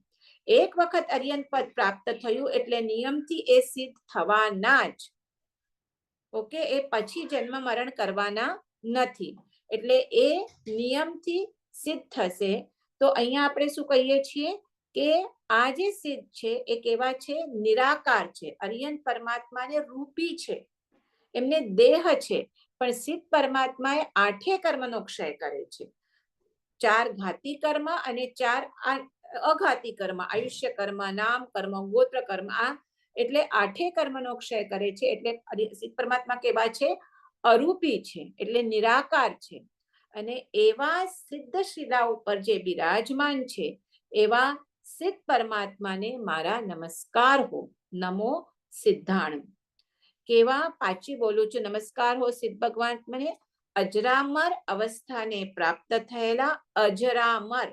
એક વખત અર્યન પદ પ્રાપ્ત થયું એટલે નિયમથી એ સિદ્ધ થવાના જ. ઓકે, એ પછી જન્મ મરણ કરવાના નથી. એટલે એ નિયમથી સિદ્ધ થશે. તો અહીંયા આપણે શું કહીએ છીએ કે આ જે સિદ્ધ છે એ કેવા છે? નિરાકાર છે. અર્યન પરમાત્માને રૂપી છે, એમને દેહ છે. પણ સિદ્ધ પરમાત્મા એ 8 કર્મનો ક્ષય કરે છે. 4 ઘાતી કર્મ અને 4 અઘાતી કર્મ, આયુષ્ય કર્મ, નામ કર્મ, ગોત્ર કર્મ, આ એટલે 8 કર્મનો ક્ષય કરે છે. એટલે સિદ્ધ પરમાત્મા કેવા છે? અરૂપી છે, એટલે નિરાકાર છે. અને એવા સિદ્ધ શિલા ઉપર જે બિરાજમાન છે એવા સિદ્ધ પરમાત્માને મારા નમસ્કાર હો. નમો સિદ્ધાણ. કેવા? પાછી બોલું છું. નમસ્કાર હો સિદ્ધ ભગવાન મને અજરામર અવસ્થાને પ્રાપ્ત થયેલા, અજરામર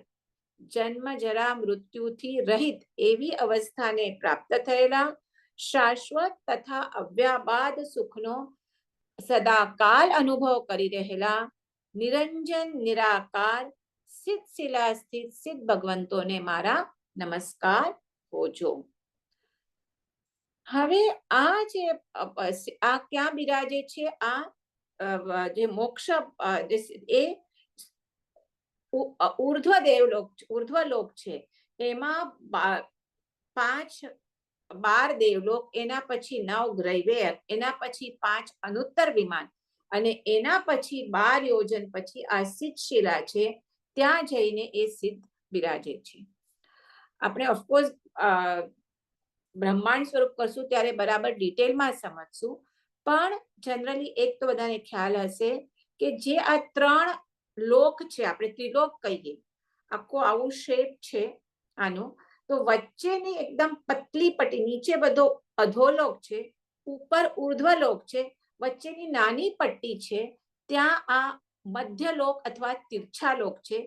જન્મ જરા મૃત્યુથી રહિત એવી અવસ્થાને પ્રાપ્ત થયેલા, શાશ્વત તથા અવ્યાબાદ સુખનો સદાકાલ અનુભવ કરી રહેલા, નિરંજન નિરાકાર સિદ્ધ શિલા સ્થિત સિદ્ધ ભગવંતોને મારા નમસ્કાર હોજો. હવે આ જે આ ક્યાં બિરાજે છે? આ જે મોક્ષ એ ઉર્ધ્વ દેવલોક, ઉર્ધ્વ લોક છે. એમાં 12 દેવલોક, એના પછી 9 ગ્રૈવેય, એના પછી 5 અનુત્તર વિમાન, અને એના પછી 12 યોજન પછી આ સિદ્ધ શિલા છે. ત્યાં જઈને એ સિદ્ધ બિરાજે છે. આપણે ઓફકોર્સ બ્રહ્માંડ સ્વરૂપ કરશું ત્યારે બરાબર ડિટેલમાં સમજશું. પણ જનરલી એક તો બધાને ખ્યાલ હશે કે જે આ 3 લોક છે, આપણે ત્રિલોક કહીએ, આખો આવું શેપ છે આનો, તો વચ્ચેની એકદમ પતલી પટ્ટી, નીચે બધો અધોલોક છે, ઉપર ઉર્ધ્વલોક છે, વચ્ચેની નાની પટ્ટી છે, ત્યાં આ મધ્યલોક અથવા તીર્છાલોક છે.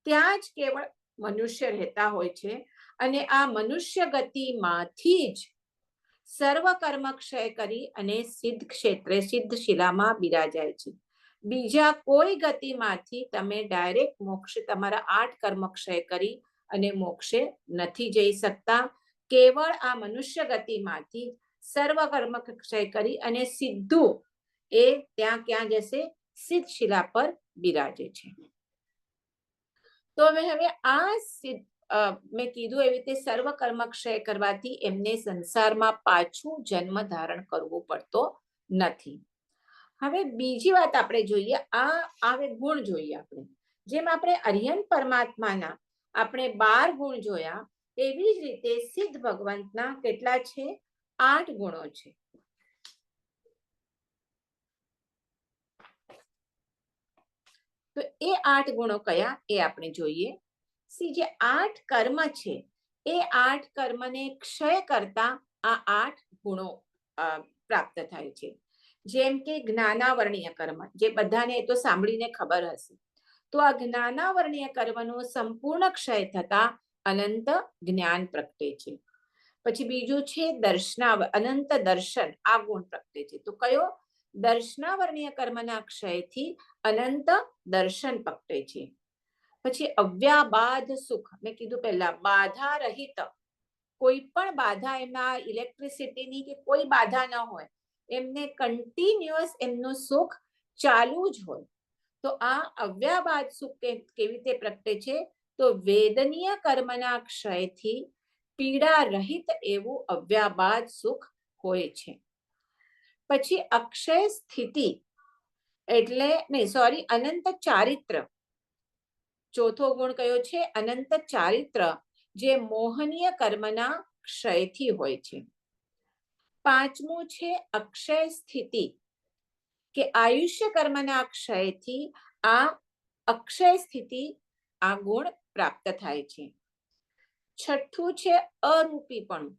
ત્યાં જ કેવળ મનુષ્ય રહેતા હોય છે. અને આ મનુષ્ય ગતિમાંથી જ સર્વ કર્મ ક્ષય કરી અને સિદ્ધ ક્ષેત્રે સિદ્ધ શિલામાં બિરાજાય છે. બીજા કોઈ ગતિમાંથી તમે ડાયરેક્ટ મોક્ષ, તમારા 8 કર્મ ક્ષય કરી અને મોક્ષે નથી જઈ શકતા. કેવળ આ મનુષ્ય ગતિમાંથી સર્વ કર્મ ક્ષય કરી અને સીધું એ ત્યાં ક્યાં જશે? સિદ્ધ શિલા પર બિરાજે છે. તો હવે આ સિદ્ધ મેં કીધું એવી રીતે સર્વ કર્મ ક્ષય કરવાથી એમને સંસારમાં પાછું જન્મ ધારણ કરવું પડતો નથી. હવે બીજી વાત આપણે જોઈએ, આ ગુણ જોઈએ આપણે. જેમ આપણે અર્યન પરમાત્માના આપણે 12 ગુણ જોયા, એવી જ રીતે સિદ્ધ ભગવંતના કેટલા છે? 8 ગુણો છે. તો એ 8 ગુણો કયા? એ આપણે જોઈએ. જે 8 કર્મ છે એ 8 કર્મને ક્ષય કરતા આ 8 ગુણો પ્રાપ્ત થાય છે. જેમ કે જ્ઞાનાવર્ણીય કર્મ, જે બધાને તો સાંભળીને ખબર હશે. તો આ જ્ઞાનાવર્ણીય કર્મનો સંપૂર્ણ ક્ષય થતા અનંત જ્ઞાન પ્રગટે છે. પછી બીજું છે અનંત દર્શન, આ ગુણ પ્રગટે છે. તો કયો? દર્શનાવર્ણીય કર્મના ક્ષયથી અનંત દર્શન પ્રગટે છે. પછી અવ્યાબાદ સુખ, મેં કીધું પહેલા, બાધા રહિત, કોઈ પણ બાધા એમના ઇલેક્ટ્રિસિટીની કે કોઈ બાધા ન હોય, એમને કન્ટિન્યુઅસ એમનું સુખ ચાલુ જ હોય. તો આ અવ્યાબાદ સુખ કેવી રીતે પ્રગટે છે? તો વેદનીય કર્મના ક્ષયથી પીડા રહિત એવું અવ્યાબાદ સુખ હોય છે. પછી અક્ષય સ્થિતિ, એટલે અનંત ચારિત્ર. ચોથો ગુણ કયો છે? અનંત ચારિત્ર, જે મોહનીય કર્મના ક્ષયથી હોય છે. પાંચમું છે અક્ષય સ્થિતિ, કે આયુષ્ય કર્મના ક્ષયથી આ અક્ષય સ્થિતિ, આ ગુણ પ્રાપ્ત થાય છે. છઠ્ઠું છે અરૂપીપણું,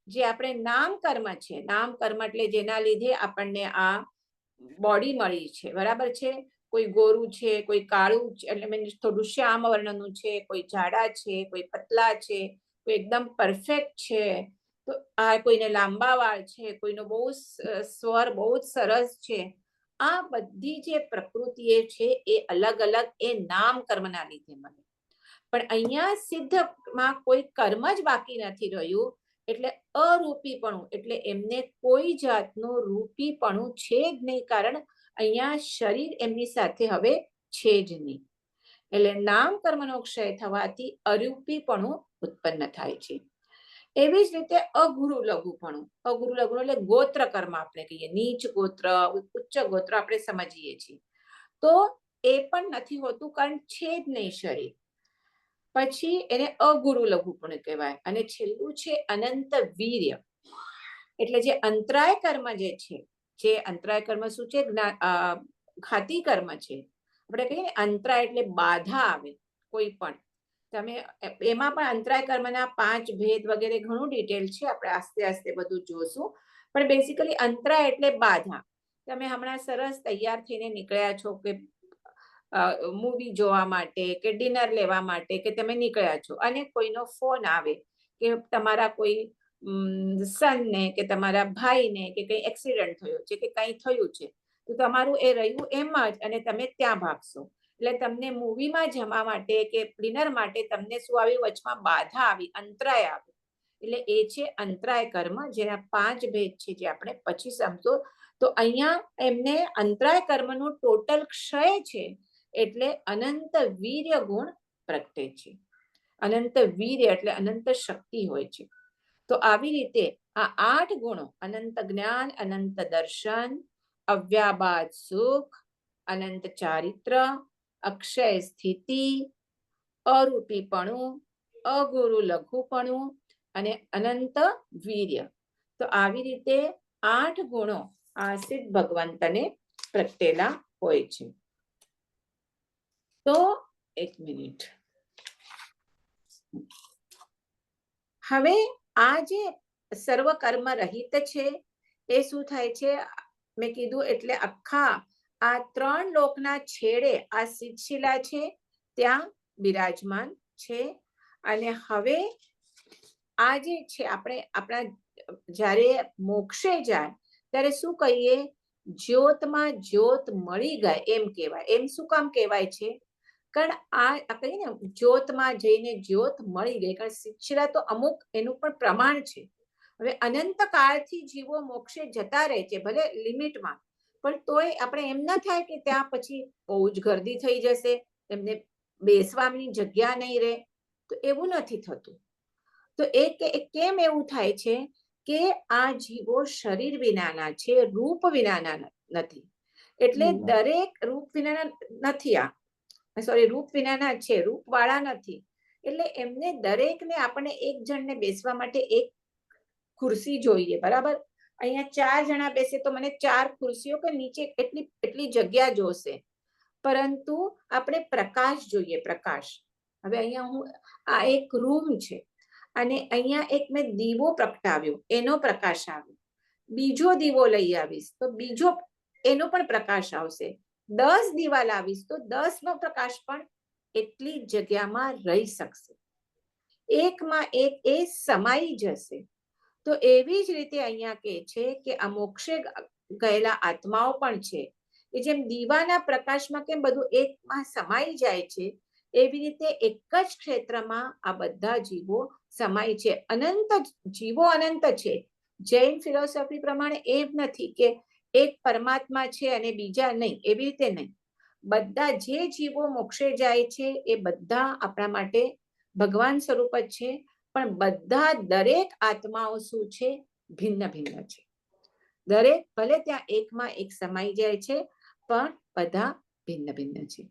જે આપણે નામ કર્મ છે. નામ કર્મ એટલે જેના લીધે આપણને આ બોડી મળી છે, બરાબર છે. કોઈ ગોરું છે, કોઈ કાળું છે, એટલે મીન્સ થોડું શ્યામ વર્ણનું છે, કોઈ જાડા છે, કોઈ પતલા છે, કોઈ એકદમ પરફેક્ટ છે, તો આ કોઈને લાંબા વાળ છે, કોઈનો બહુ સ્વર બહુ જ સરસ છે. આ બધી જે પ્રકૃતિ છે એ અલગ અલગ એ નામ કર્મના લીધે મળે. પણ અહીંયા સિદ્ધમાં કોઈ કર્મ જ બાકી નથી રહ્યું, એટલે અરૂપીપણું, એટલે એમને કોઈ જાતનું રૂપીપણું છે જ નહીં, કારણ અહીંયા શરીર એમની સાથે હવે છે જ નહીં. એટલે નામ કર્મનો ક્ષય થવાથી અરૂપીપણું ઉત્પન્ન થાય છે. એવી જ રીતે અગુરુ લઘુપણું. અગુરુ લઘુ એટલે ગોત્ર કર્મ આપણે કહીએ, નીચ ગોત્ર, ઉચ્ચ ગોત્ર આપણે સમજીએ છીએ. તો એ પણ નથી હોતું, કારણ છે જ નહીં શરીર. પછી એને અગુરુ લઘુપણ કહેવાય. અને છેલ્લું છે અનંત વીર્ય. એટલે જે અંતરાય કર્મ જે અંતરાય કર્મ શું છે? ઘાતી કર્મ છે. આપણે કહીએ ને અંતરાય એટલે બાધા આવે કોઈ પણ. તમે એમાં પણ અંતરાય કર્મના 5 ભેદ વગેરે ઘણું ડિટેલ છે, આપણે આસ્તે આસ્તે બધું જોશું. પણ બેસિકલી અંતરાય એટલે બાધા. તમે હમણાં સરસ તૈયાર થઈને નીકળ્યા છો કે મૂવી જોવા માટે કે ડિનર લેવા માટે કે તમે નીકળ્યા છો, અને કોઈનો ફોન આવે કે તમારા કોઈ સનને કે તમારા ભાઈને કે કંઈ એક્સિડન્ટ થયો છે કે કંઈ થયું છે, તો તમારું એ રહ્યું એમ જ, અને તમે ત્યાં ભાગશો. એટલે તમને મૂવીમાં જવા માટે કે ડિનર માટે તમને શું આવ્યું? વચમાં બાધા આવી, અંતરાય આવ્યો. એટલે એ છે અંતરાય કર્મ, જેના 5 ભેદ છે, જે આપણે પછી સમજો. તો અહીંયા એમને અંતરાય કર્મનું ટોટલ ક્ષય છે, એટલે અનંત વીર્ય ગુણ પ્રગટે છે. અનંત વીર્ય એટલે અનંત શક્તિ હોય છે. તો આવી રીતે આ 8 ગુણો, અનંત જ્ઞાન, અનંત દર્શન, અવ્યાબાદ સુખ, અનંત ચારિત્ર, અક્ષય સ્થિતિ, અરૂપીપણું, અગુરુ લઘુપણું અને અનંત વીર્ય. તો આવી રીતે 8 ગુણો આ સિદ્ધ ભગવંતને પ્રગટેલા હોય છે. તો 1 મિનિટ. હવે આ જે સર્વ કર્મ રહિત છે એ શું થાય છે? મેં કીધું એટલે આખા આ 3 લોકના છેડે આ સિદ્ધશિલા છે, ત્યાં બિરાજમાન છે. અને હવે આ જે છે આપણે આપણા જ્યારે મોક્ષે જાય ત્યારે શું કહીએ? જ્યોતમાં જ્યોત મળી ગઈ એમ કહેવાય. એમ શું કામ કહેવાય છે? કારણ આ કહીએ ને, જ્યોતમાં જઈને જ્યોત મળી ગઈ. કારણ શિક્ષા તો અમુક એનું પણ પ્રમાણ છે. હવે અનંત કાળથી જીવો મોક્ષે જતા રહે છે, ભલે લિમિટમાં, પણ તોય આપણે એમ ના થાય કે ત્યાં પછી બહુ જ ગર્દી થઈ જશે, એમને બેસવાની જગ્યા નહીં રહે. તો એવું નથી થતું. તો એ કેમ એવું થાય છે કે આ જીવો શરીર વિનાના છે, રૂપ વિનાના નથી. એટલે દરેક રૂપ વિનાના નથી, રૂપ વિનાના છે, રૂપ વાળા નથી. એટલે એમને દરેકને આપણે એક જણને બેસવા માટે એક ખુરશી જોઈએ, બરાબર? અહીંયા 4 જણા બેસે તો મને 4 ખુરશીઓ કે નીચે એટલી જગ્યા જોશે. પરંતુ આપણે પ્રકાશ જોઈએ, પ્રકાશ. હવે અહીંયા આ એક રૂમ છે, અને અહીંયા એક મેં દીવો પ્રગટાવ્યો, એનો પ્રકાશ આવ્યો. બીજો દીવો લઈ આવીશ તો બીજો એનો પણ પ્રકાશ આવશે. 10 દીવા લાવીશ તો 10 નો પ્રકાશ પણ એટલી જગ્યામાં રહી શકશે. એકમાં એક એ સમાઈ જશે. તો એવી જ રીતે અહીંયા કહે છે કે આ મોક્ષે ગયેલા આત્માઓ પણ છે, કે જેમ દીવાના પ્રકાશમાં કેમ બધું એકમાં સમાઈ જાય છે, એવી રીતે એક જ ક્ષેત્રમાં આ બધા જીવો સમાય છે. અનંત જીવો અનંત છે. જૈન ફિલોસોફી પ્રમાણે એમ નથી કે એક પરમાત્મા છે અને બીજા નહીં, એવી રીતે નહીં. બધા જે જીવો મોક્ષે જાય છે એ બધા આપણા માટે ભગવાન સ્વરૂપ જ છે, પણ બધા દરેક આત્માઓ શું છે? ભિન્ન ભિન્ન છે. દરેક ભલે ત્યાં એકમાં એક સમાઈ જાય છે, પણ બધા ભિન્ન ભિન્ન છે.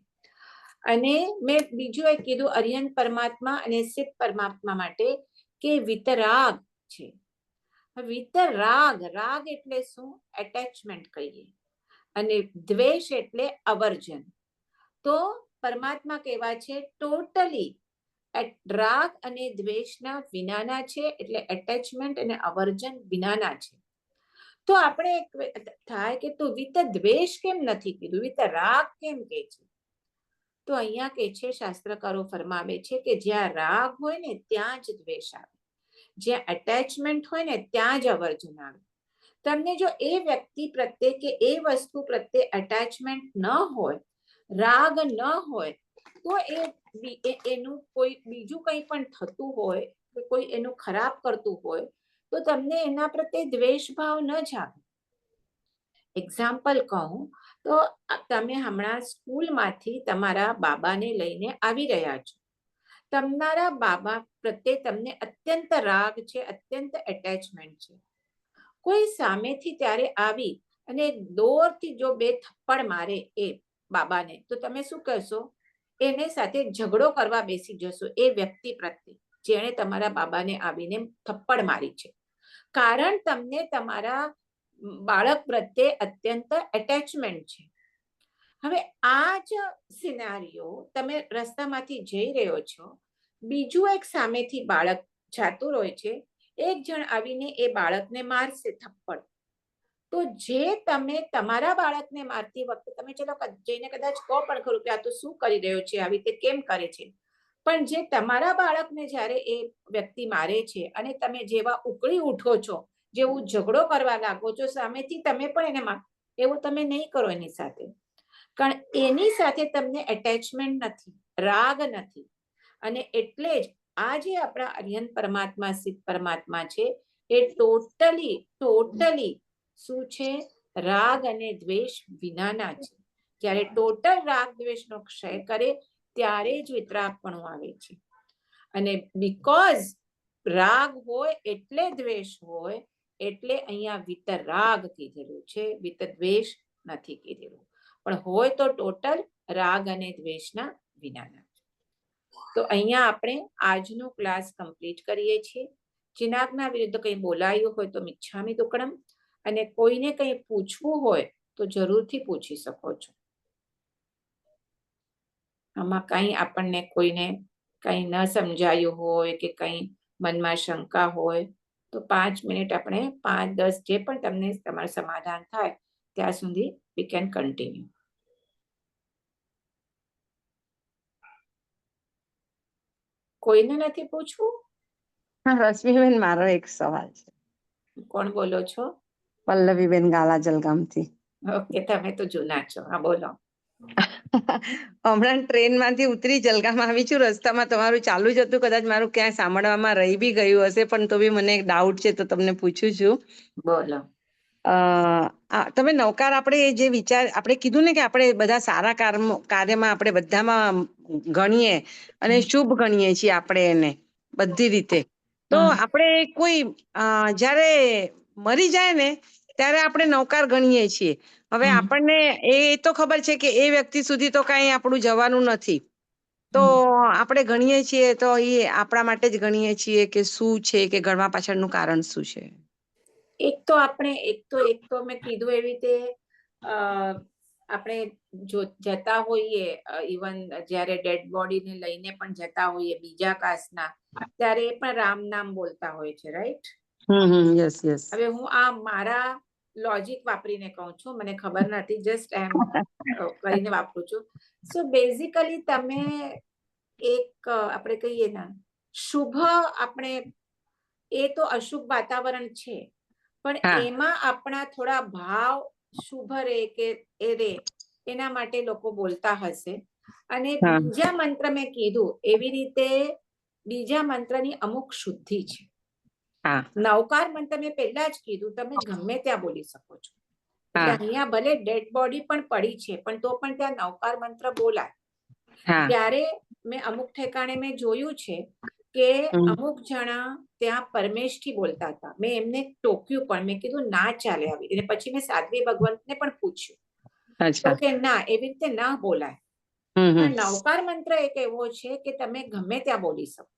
અને મેં બીજું એક કીધું અર્યંત પરમાત્મા અને સિદ્ધ પરમાત્મા માટે કે વિતરાગ છે. વિતરાગ, રાગ એટલે શું? એટેચમેન્ટ કહીએ. અને દ્વેષ એટલે અવર્જન. તો પરમાત્મા કેવા છે? ટોટલી રાગ અને દ્વેષના વિનાના છે, એટલે એટેચમેન્ટ અને અવર્જન વિનાના છે. તો આપણે થાય કે તું વિત દ્વેષ કેમ નથી કીધું, વિત રાગ કેમ કે છે? તો અહીંયા કે છે, શાસ્ત્રકારો ફરમાવે છે કે જ્યાં રાગ હોય ને ત્યાં જ દ્વેષ આવે, જ્યાં એટેચમેન્ટ હોય ને ત્યાં જ અવર્જન આવે. તમને જો એ વ્યક્તિ પ્રત્યે કે એ વસ્તુ પ્રત્યે એટેચમેન્ટ ન હોય, રાગ ન હોય, તો એનું કોઈ બીજું કંઈ પણ થતું હોય, કોઈ એનું ખરાબ કરતું હોય, તો તમને એના પ્રત્યે દ્વેષ ભાવ ન જાગે. એક્ઝામ્પલ કહું તો તમે હમણાં સ્કૂલમાંથી તમારા બાબાને લઈને આવી રહ્યા છો. તમારા બાબા પ્રત્યે તમને અત્યંત રાગ છે, અત્યંત એટેચમેન્ટ છે. કોઈ સામેથી ત્યારે આવી અને દોરથી જો 2 થપ્પડ મારે એ બાબાને, તો તમે શું કહેશો? એને સાથે ઝઘડો કરવા બેસી જશો એ વ્યક્તિ પ્રત્યે જેણે તમારા બાબાને આવીને થપ્પડ મારી છે, કારણ તમને તમારા બાળક પ્રત્યે અત્યંત એટેચમેન્ટ છે. હવે આ જ સિનારીઓ તમે રસ્તામાંથી જઈ રહ્યો છો, બીજું એક સામેથી બાળક જાતું હોય છે, એક જણ આવીને એ બાળકને મારશે થપ્પડ, તો જે તમે તમારા બાળકને મારતી વખતે તમે ચલો જઈને કદાચ કહો પણ ખરું કે આ તો શું કરી રહ્યો છે, આવી રીતે કેમ કરે છે, પણ જે તમારા બાળકને જ્યારે એ વ્યક્તિ મારે છે અને તમે જેવા ઉકળી ઉઠો છો, જેવું ઝઘડો કરવા લાગો છો સામેથી, તમે પણ એને એવું તમે નહીં કરો એની સાથે, કારણ એની સાથે તમને એટેચમેન્ટ નથી, રાગ નથી. અને એટલે જ આ જે આપણા અરિહંત પરમાત્મા, સિદ્ધ પરમાત્મા છે, એ ટોટલી શું છે? રાગ અને દ્વેષ વિનાના છે. જ્યારે ટોટલ રાગ દ્વેષનો ક્ષય કરે ત્યારે જ વિતરાગપણું આવે છે. અને બીકોઝ રાગ હોય એટલે દ્વેષ હોય, એટલે અહીંયા વિતરાગ કીધેલું છે, વિત દ્વેષ નથી કીધેલું. પણ હોય તો ટોટલ રાગ અને દ્વેષના વિનાના. તો અહીંયા આપણે આજનો ક્લાસ કમ્પ્લીટ કરીએ છીએ. ચિનાગના વિરુદ્ધ કંઈ બોલાયું હોય તો મિચ્છામી દુક્કડમ, અને કોઈને કંઈ પૂછવું હોય તો જરૂરથી પૂછી શકો છો. આમાં કંઈ આપણને કોઈને કંઈ ન સમજાયું હોય કે કંઈ મનમાં શંકા હોય તો 5 મિનિટ આપણે 5-10 જે પણ તમને તમારું સમાધાન થાય ત્યાં સુધી વી કેન કન્ટિન્યુ. કોઈને નથી પૂછવું? રશ્મિબેન, મારો એક સવાલ છે. કોણ બોલો છો? પલ્લવીબેન, ગાલા જલગામથી. ઓકે, તમે તો જૂના છો. હા, બોલો. હમણાં ટ્રેનમાંથી ઉતરી જલગામ આવી છું, રસ્તામાં તમારું ચાલુ જ હતું, કદાચ મારું ક્યાંય સાંભળવામાં રહી બી ગયું હશે, પણ તો બી મને એક ડાઉટ છે તો તમને પૂછું છું. બોલો. તમે નવકાર આપણે જે વિચાર આપણે કીધું ને કે આપણે બધા સારા કાર્યમાં આપણે બધામાં ગણીએ અને શુભ ગણીએ છીએ આપણે એને બધી રીતે. તો આપણે કોઈ જ્યારે મરી જાય ને ત્યારે આપણે નવકાર ગણીએ છીએ. હવે આપણને એ તો ખબર છે કે એ વ્યક્તિ સુધી તો કઈ આપણું જવાનું નથી, તો આપણે ગણીએ છીએ તો એ આપણા માટે જ ગણીએ છીએ કે શું છે, કે ગણવા પાછળનું કારણ શું છે? એક તો મેં કીધું એવી રીતે આપણે જતા હોઈએ, ઇવન જ્યારે ડેડ બોડીને લઈને પણ જતા હોઈએ બીજા કાસ્ટના, ત્યારે એ પણ રામ નામ બોલતા હોય છે, રાઈટ? Yes yes. હવે હું આ મારા લોજિક વાપરીને કહું છું, મને ખબર નથી, જસ્ટ એમ કરીને વાપરું છું. સો બેઝિકલી તમે એક આપણે કહીએ ને શુભ, આપણે એ તો અશુભ વાતાવરણ છે, પણ એમાં આપણા થોડા ભાવ શુભ રે કે એ રે એના માટે લોકો બોલતા હશે. અને બીજા મંત્ર મેં કીધું એવી રીતે બીજા મંત્રની અમુક શુદ્ધિ છે. નવકાર મંત્ર મેં પહેલા જ કીધું, તમે ગમે ત્યાં બોલી શકો છો. એટલે અહીંયા ભલે ડેડ બોડી પણ પડી છે, પણ તો પણ ત્યાં નવકાર મંત્ર બોલાય. ત્યારે મેં અમુક ઠેકાણે મેં જોયું છે કે અમુક જણા ત્યાં પરમેશથી બોલતા હતા. મેં એમને ટોક્યું પણ, મેં કીધું ના ચાલે આવી. અને પછી મેં સાધ્વી ભગવંતને પણ પૂછ્યું તો કે ના, એવી રીતે ના બોલાય. પણ નવકાર મંત્ર એક એવો છે કે તમે ગમે ત્યાં બોલી શકો.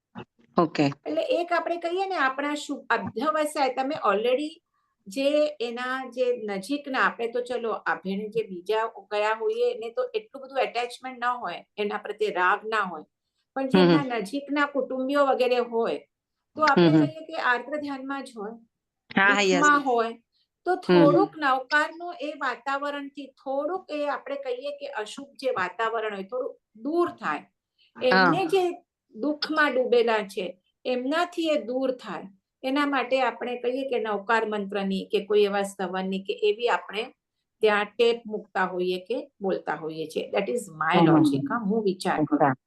એટલે એક આપણે કહીએ ને આપણા શુભ અધ્યવસાય, તમે ઓલરેડી જે એના જે નજીકના, આપણે તો ચલો આપણે જે બીજા ગયા હોઈએ એને તો એટલું બધું એટેચમેન્ટ ના હોય, એના પ્રત્યે રાગ ના હોય, પણ જેના નજીકના કુટુંબીઓ વગેરે હોય તો આપણે કહીએ કે આર્દ્ર ધ્યાનમાં જ હોય, દુઃખમાં હોય, તો થોડુંક નવકારનું એ વાતાવરણથી થોડુંક એ આપણે કહીએ કે અશુભ જે વાતાવરણ હોય થોડું દૂર થાય, એમને જે દુઃખમાં ડૂબેલા છે એમનાથી એ દૂર થાય, એના માટે આપણે કહીએ કે નવકાર મંત્રની કે કોઈ એવા સ્તવનની કે એવી આપણે ત્યાં ટેપ મૂકતા હોઈએ કે બોલતા હોઈએ છીએ. That is my logic. હું વિચાર કરું.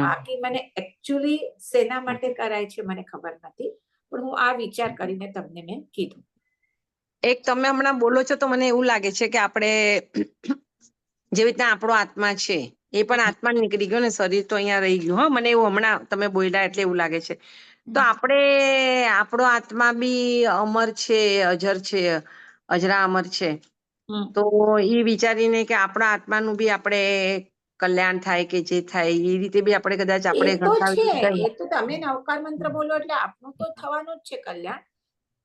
બાકી મને એકચ્યુઅલી શેના માટે કરાય છે મને ખબર નથી, પણ હું આ વિચાર કરીને તમને મેં કીધું. એક તમે હમણાં બોલો છો તો મને એવું લાગે છે કે આપણે જેવી રીતના આપણો આત્મા છે એ પણ આત્મા નીકળી ગયો ને શરીર તો અહીંયા રહી ગયું. હા, મને એવું હમણાં તમે બોલ્યા એટલે એવું લાગે છે. તો આપણે આપણો આત્મા બી અમર છે, અજર છે, અજરા અમર છે. તો એ વિચારીને કે આપણા આત્માનું બી આપણે કલ્યાણ થાય કે જે થાય એ રીતે બી આપણે કદાચ આપણે એ તો છે, એ તો તમે નવકાર મંત્ર બોલો એટલે આપનું તો થવાનું જ છે કલ્યાણ.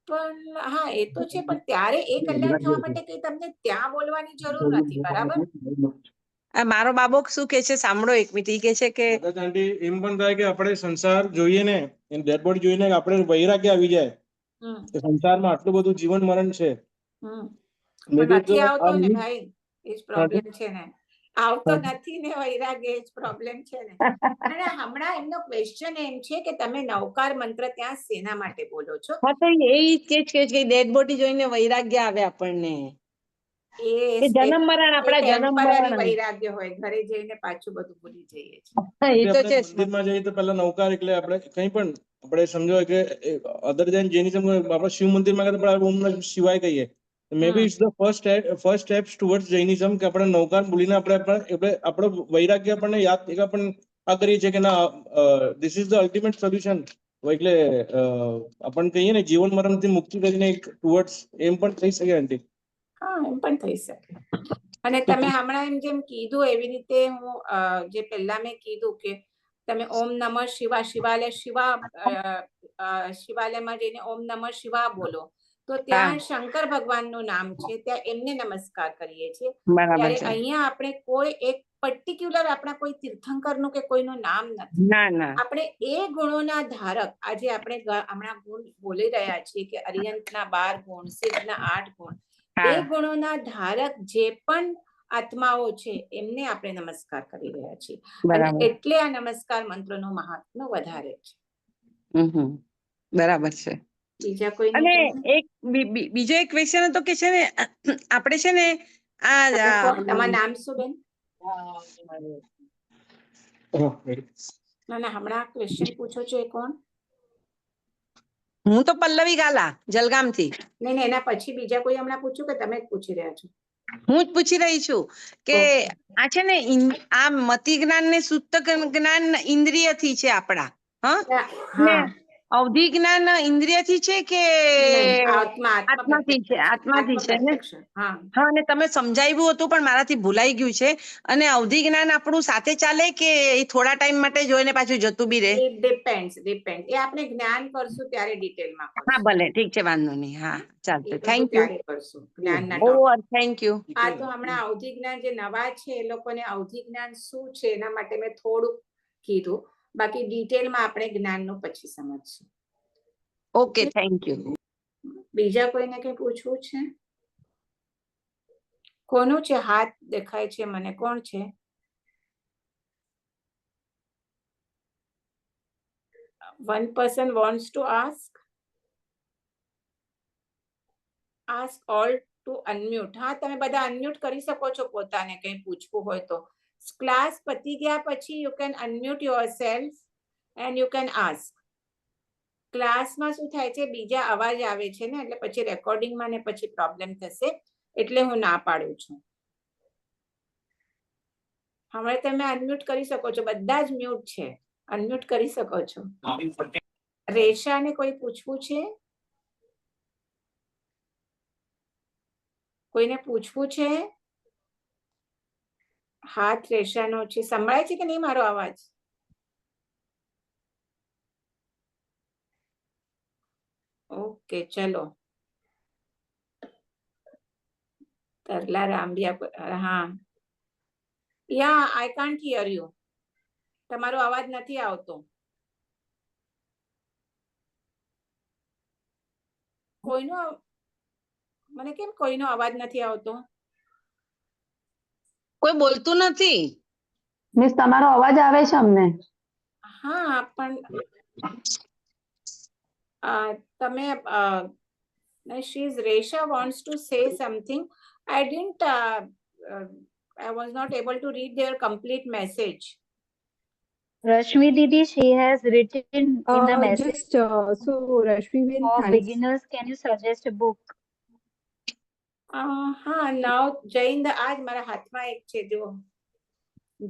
પણ હા, એ તો છે, પણ ત્યારે એ કલ્યાણ થવા માટે કઈ તમને ત્યાં બોલવાની જરૂર નથી, બરાબર? મારો બાબો શું કે છે સાંભળો એક મિનિટ. ઈ કે છે કે એમ પણ થાય કે આપણે સંસાર જોઈએ ને, ડેડ બોડી જોઈને આપણે વૈરાગ્ય આવી જાય કે સંસારમાં આટલું બધું જીવન મરણ છે. પણ નથી આવતો ને ભાઈ, એ જ પ્રોબ્લેમ છે ને. આવતો નથી ને વૈરાગ્ય, એ જ પ્રોબ્લેમ છે ને. અને હમણાં એમનો ક્વેશ્ચન એમ છે કે તમે નવકાર મંત્ર ત્યાં શેના માટે બોલો છો? હા, તો એ કે ડેડ બોડી જોઈને વૈરાગ્ય આવે આપણને. એ જન્મ મરણ આપણા જન્મ ટેમ્પરરી મરણ વૈરાગ્ય હોય, ઘરે જઈને પાછું બધું ભૂલી જઈએ છીએ. એ તો છે. મંદિરમાં જઈએ તો પહેલા નવકાર એટલે આપણે કંઈ પણ આપણે સમજો કે અધર દેન જૈનિઝમ આપણે શિવ મંદિરમાં ઓમ નમઃ શિવાય કહીએ. May be it's the first step towards Jainism કે આપણે નવકાર બોલીને આપણો વૈરાગ્ય આપણને યાદ આપણને આ કરીએ છીએ કે ના, this is the ultimate solution. એટલે આપણને કહીએ ને જીવન મરણથી મુક્તિ કરીને એક ટુવર્ડ્સ એમ પણ થઈ શકે આંટી. હા, એમ પણ થઈ શકે. અને તમે હમણાં એમ જેમ કીધું એવી રીતે હું જે પહેલા મેં કીધું કે તમે ઓમ નમઃ શિવાલયમાં જઈને ઓમ નમઃ શિવા બોલો તો ત્યાં શંકર ભગવાનનું નામ છે, ત્યાં એમને નમસ્કાર કરીએ છીએ. ત્યારે અહીંયા આપણે કોઈ એક પર્ટિક્યુલર આપણા કોઈ તીર્થંકરનું કે કોઈનું નામ નથી. આપણે એ ગુણોના ધારક, આજે આપણે હમણાં ગુણ બોલી રહ્યા છીએ કે અરિયંતના 12 ગુણ, સિદ્ધના 8 ગુણ, એ ગુણોના ધારક જે પણ આત્માઓ છે એમને આપણે નમસ્કાર કરી રહ્યા છીએ. અને એટલે આ નમસ્કાર મંત્રનું મહાત્મ્ય વધારે છે. બરાબર છે. બીજા કોઈને અને એક બીજો એક ક્વેશ્ચન હતો કે છે ને આપણે છે ને તમારું નામ શું બેન? ના, હમણાં ક્વેશ્ચન પૂછો છો એ કોણ? હું તો પલ્લવી ગાલા જલગામથી. નહીં, એના પછી બીજા કોઈ હમણાં પૂછ્યું કે તમે જ પૂછી રહ્યા છો? હું જ પૂછી રહી છું કે આ છે ને આ મતિ જ્ઞાન ને શુદ્ધ જ્ઞાન ઇન્દ્રિયથી છે આપણા. હા, અવધિ જ્ઞાન ઇન્દ્રિયથી છે કે આત્માથી છે? આત્માથી છે ને. હા, અને તમે સમજાવ્યું હતું પણ મારાથી ભૂલાઈ ગયું છે. અને અવધિ જ્ઞાન આપણું સાથે ચાલે કે થોડા ટાઈમ માટે જોઈને પાછું જતું બી રહે? ડિપેન્ડ. એ આપણે જ્ઞાન કરશું ત્યારે ડિટેલમાં કરશું. હા, ભલે, ઠીક છે, વાંધો નહીં. હા, ચાલશે. Thank you. ત્યારે કરશું જ્ઞાનના ટોપિક. Thank you. આ તો હમણાં અવધિ જ્ઞાન જે નવા છે એ લોકોને અવધિ જ્ઞાન શું છે એના માટે મેં થોડુંક કીધું. બાકી ડિટેલમાં આપણે જ્ઞાનનું પછી સમજશું. Okay, thank you. બીજા કોઈને કઈ પૂછવું છે? કોનું છે? હાથ દેખાય છે મને. કોણ છે? One person wants to ask all to unmute. હા, તમે બધા અનમ્યુટ કરી શકો છો પોતાને કંઈ પૂછવું હોય તો. ક્લાસ પતી ગયા પછી you can unmute yourself and you can ask. ક્લાસમાં શું થાય છે, બીજા અવાજ આવે છે ને, એટલે પછી રેકોર્ડિંગમાં ને પછી પ્રોબ્લેમ થશે, એટલે હું ના પાડું છું. હવે તમે અનમ્યુટ કરી શકો છો, બધા જ મ્યુટ છે, અનમ્યુટ કરી શકો છો. રેશાને કોઈ પૂછવું છે? કોઈને પૂછવું છે? હાથ રેશાનો છે. સંભળાય છે કે નહીં મારો અવાજ? ઓકે, ચલો. તરલા રામબિયા, હા. I can't here you. તમારો અવાજ નથી આવતો. કોઈનો મને કેમ કોઈનો અવાજ નથી આવતો? કોઈ બોલતું નથી. મિસ તમારો અવાજ આવે છે અમને. હા, પણ તમે Resha wants to say something. I didn't. I was not able to read their complete message. Rashmi Didi, she has written in the message. So Rashmi Bin, For thanks. beginners, can you suggest a book? હા, now Jain આજ મારા હાથમાં એક છે જો.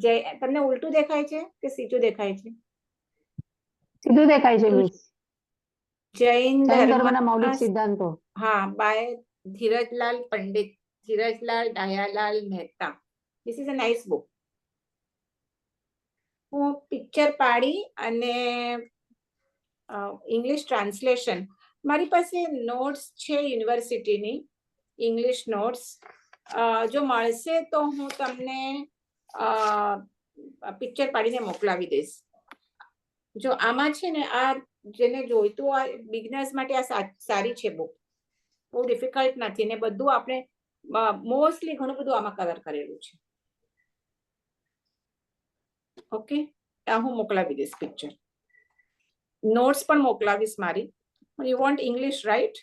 જય તમને ઉલટું દેખાય છે કે સીધું દેખાય છે? સીધું દેખાય છે મિસ. જૈન જૈન ધર્મ ધર્મના મૌલિક સિદ્ધાંતો. હા, by Dhirajlal Pandit, Dhirajlal Dayalal Mehta. This is a nice book. હું પિક્ચર પાડી અને ઇંગ્લિશ ટ્રાન્સલેશન મારી પાસે નોટ્સ છે યુનિવર્સિટીની, ઇંગ્લિશ નોટ્સ. જો મળશે તો હું તમને પિક્ચર પાડીને મોકલાવી દઈશ. જો આમાં છે ને આ જેને જોઈતું આ બિગનર્સ માટે આ સારી છે બુક, બહુ ડિફિકલ્ટ નથી ને બધું આપણે મોસ્ટલી ઘણું બધું આમાં કવર કરેલું છે. ઓકે, હું મોકલાવી દઈશ પિક્ચર. નોટ્સ પણ મોકલાવીશ મારી. You want English right?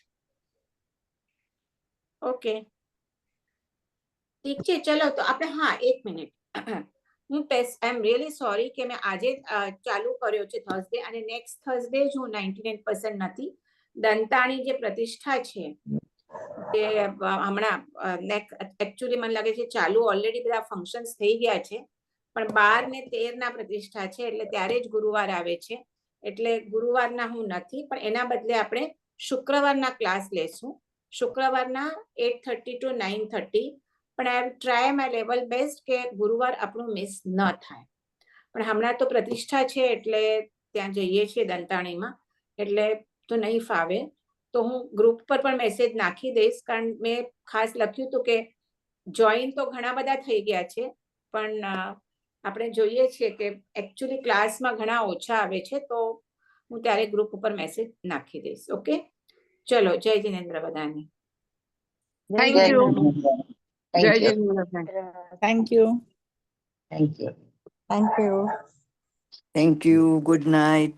Okay, ઠીક છે. ચલો તો આપણે હા એક મિનિટ, હું test I am really sorry કે મેં આજે ચાલુ કર્યો છે થર્સડે અને નેક્સ્ટ થર્સડે જ હું 99% નથી. દંતાણી જે પ્રતિષ્ઠા છે જે હમણાં એકચ્યુઅલી મને લાગે છે ચાલુ ઓલરેડી બધા ફંક્શન્સ થઈ ગયા છે, પણ 12 ને 13 ના પ્રતિષ્ઠા છે એટલે ત્યારે જ ગુરુવાર આવે છે. એટલે ગુરુવારના હું નથી, પણ એના બદલે આપણે શુક્રવારના ક્લાસ લેશું. શુક્રવારના 8:30 to 9:30. પણ આઈ ટ્રાય માય લેવલ બેસ્ટ કે ગુરુવાર આપણું મિસ ન થાય. પણ હમણાં તો પ્રતિષ્ઠા છે એટલે ત્યાં જઈએ છીએ દંતાણીમાં, એટલે તો નહીં ફાવે. તો હું ગ્રુપ પર પણ મેસેજ નાખી દઈશ, કારણ મેં ખાસ લખ્યું હતું કે જોઈન તો ઘણા બધા થઈ ગયા છે, પણ આપણે જોઈએ છીએ કે એકચ્યુઅલી ક્લાસમાં ઘણા ઓછા આવે છે, તો હું ત્યારે ગ્રુપ ઉપર મેસેજ નાખી દઈશ. ઓકે, ચલો, જય જિનેન્દ્ર બધાને. Thank you. જય Jinendra. Thank you. Thank you. Thank you. Thank you. Good night,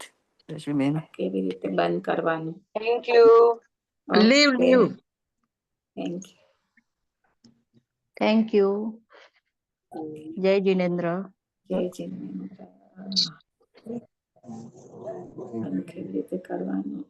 Rashmi. કેવી રીતે બંધ કરવાનું? Thank you. Leave leave. Thank you. Thank you. Jai Jinendra. જય જિનેન્દ્ર. કેવી રીતે કરવાનું?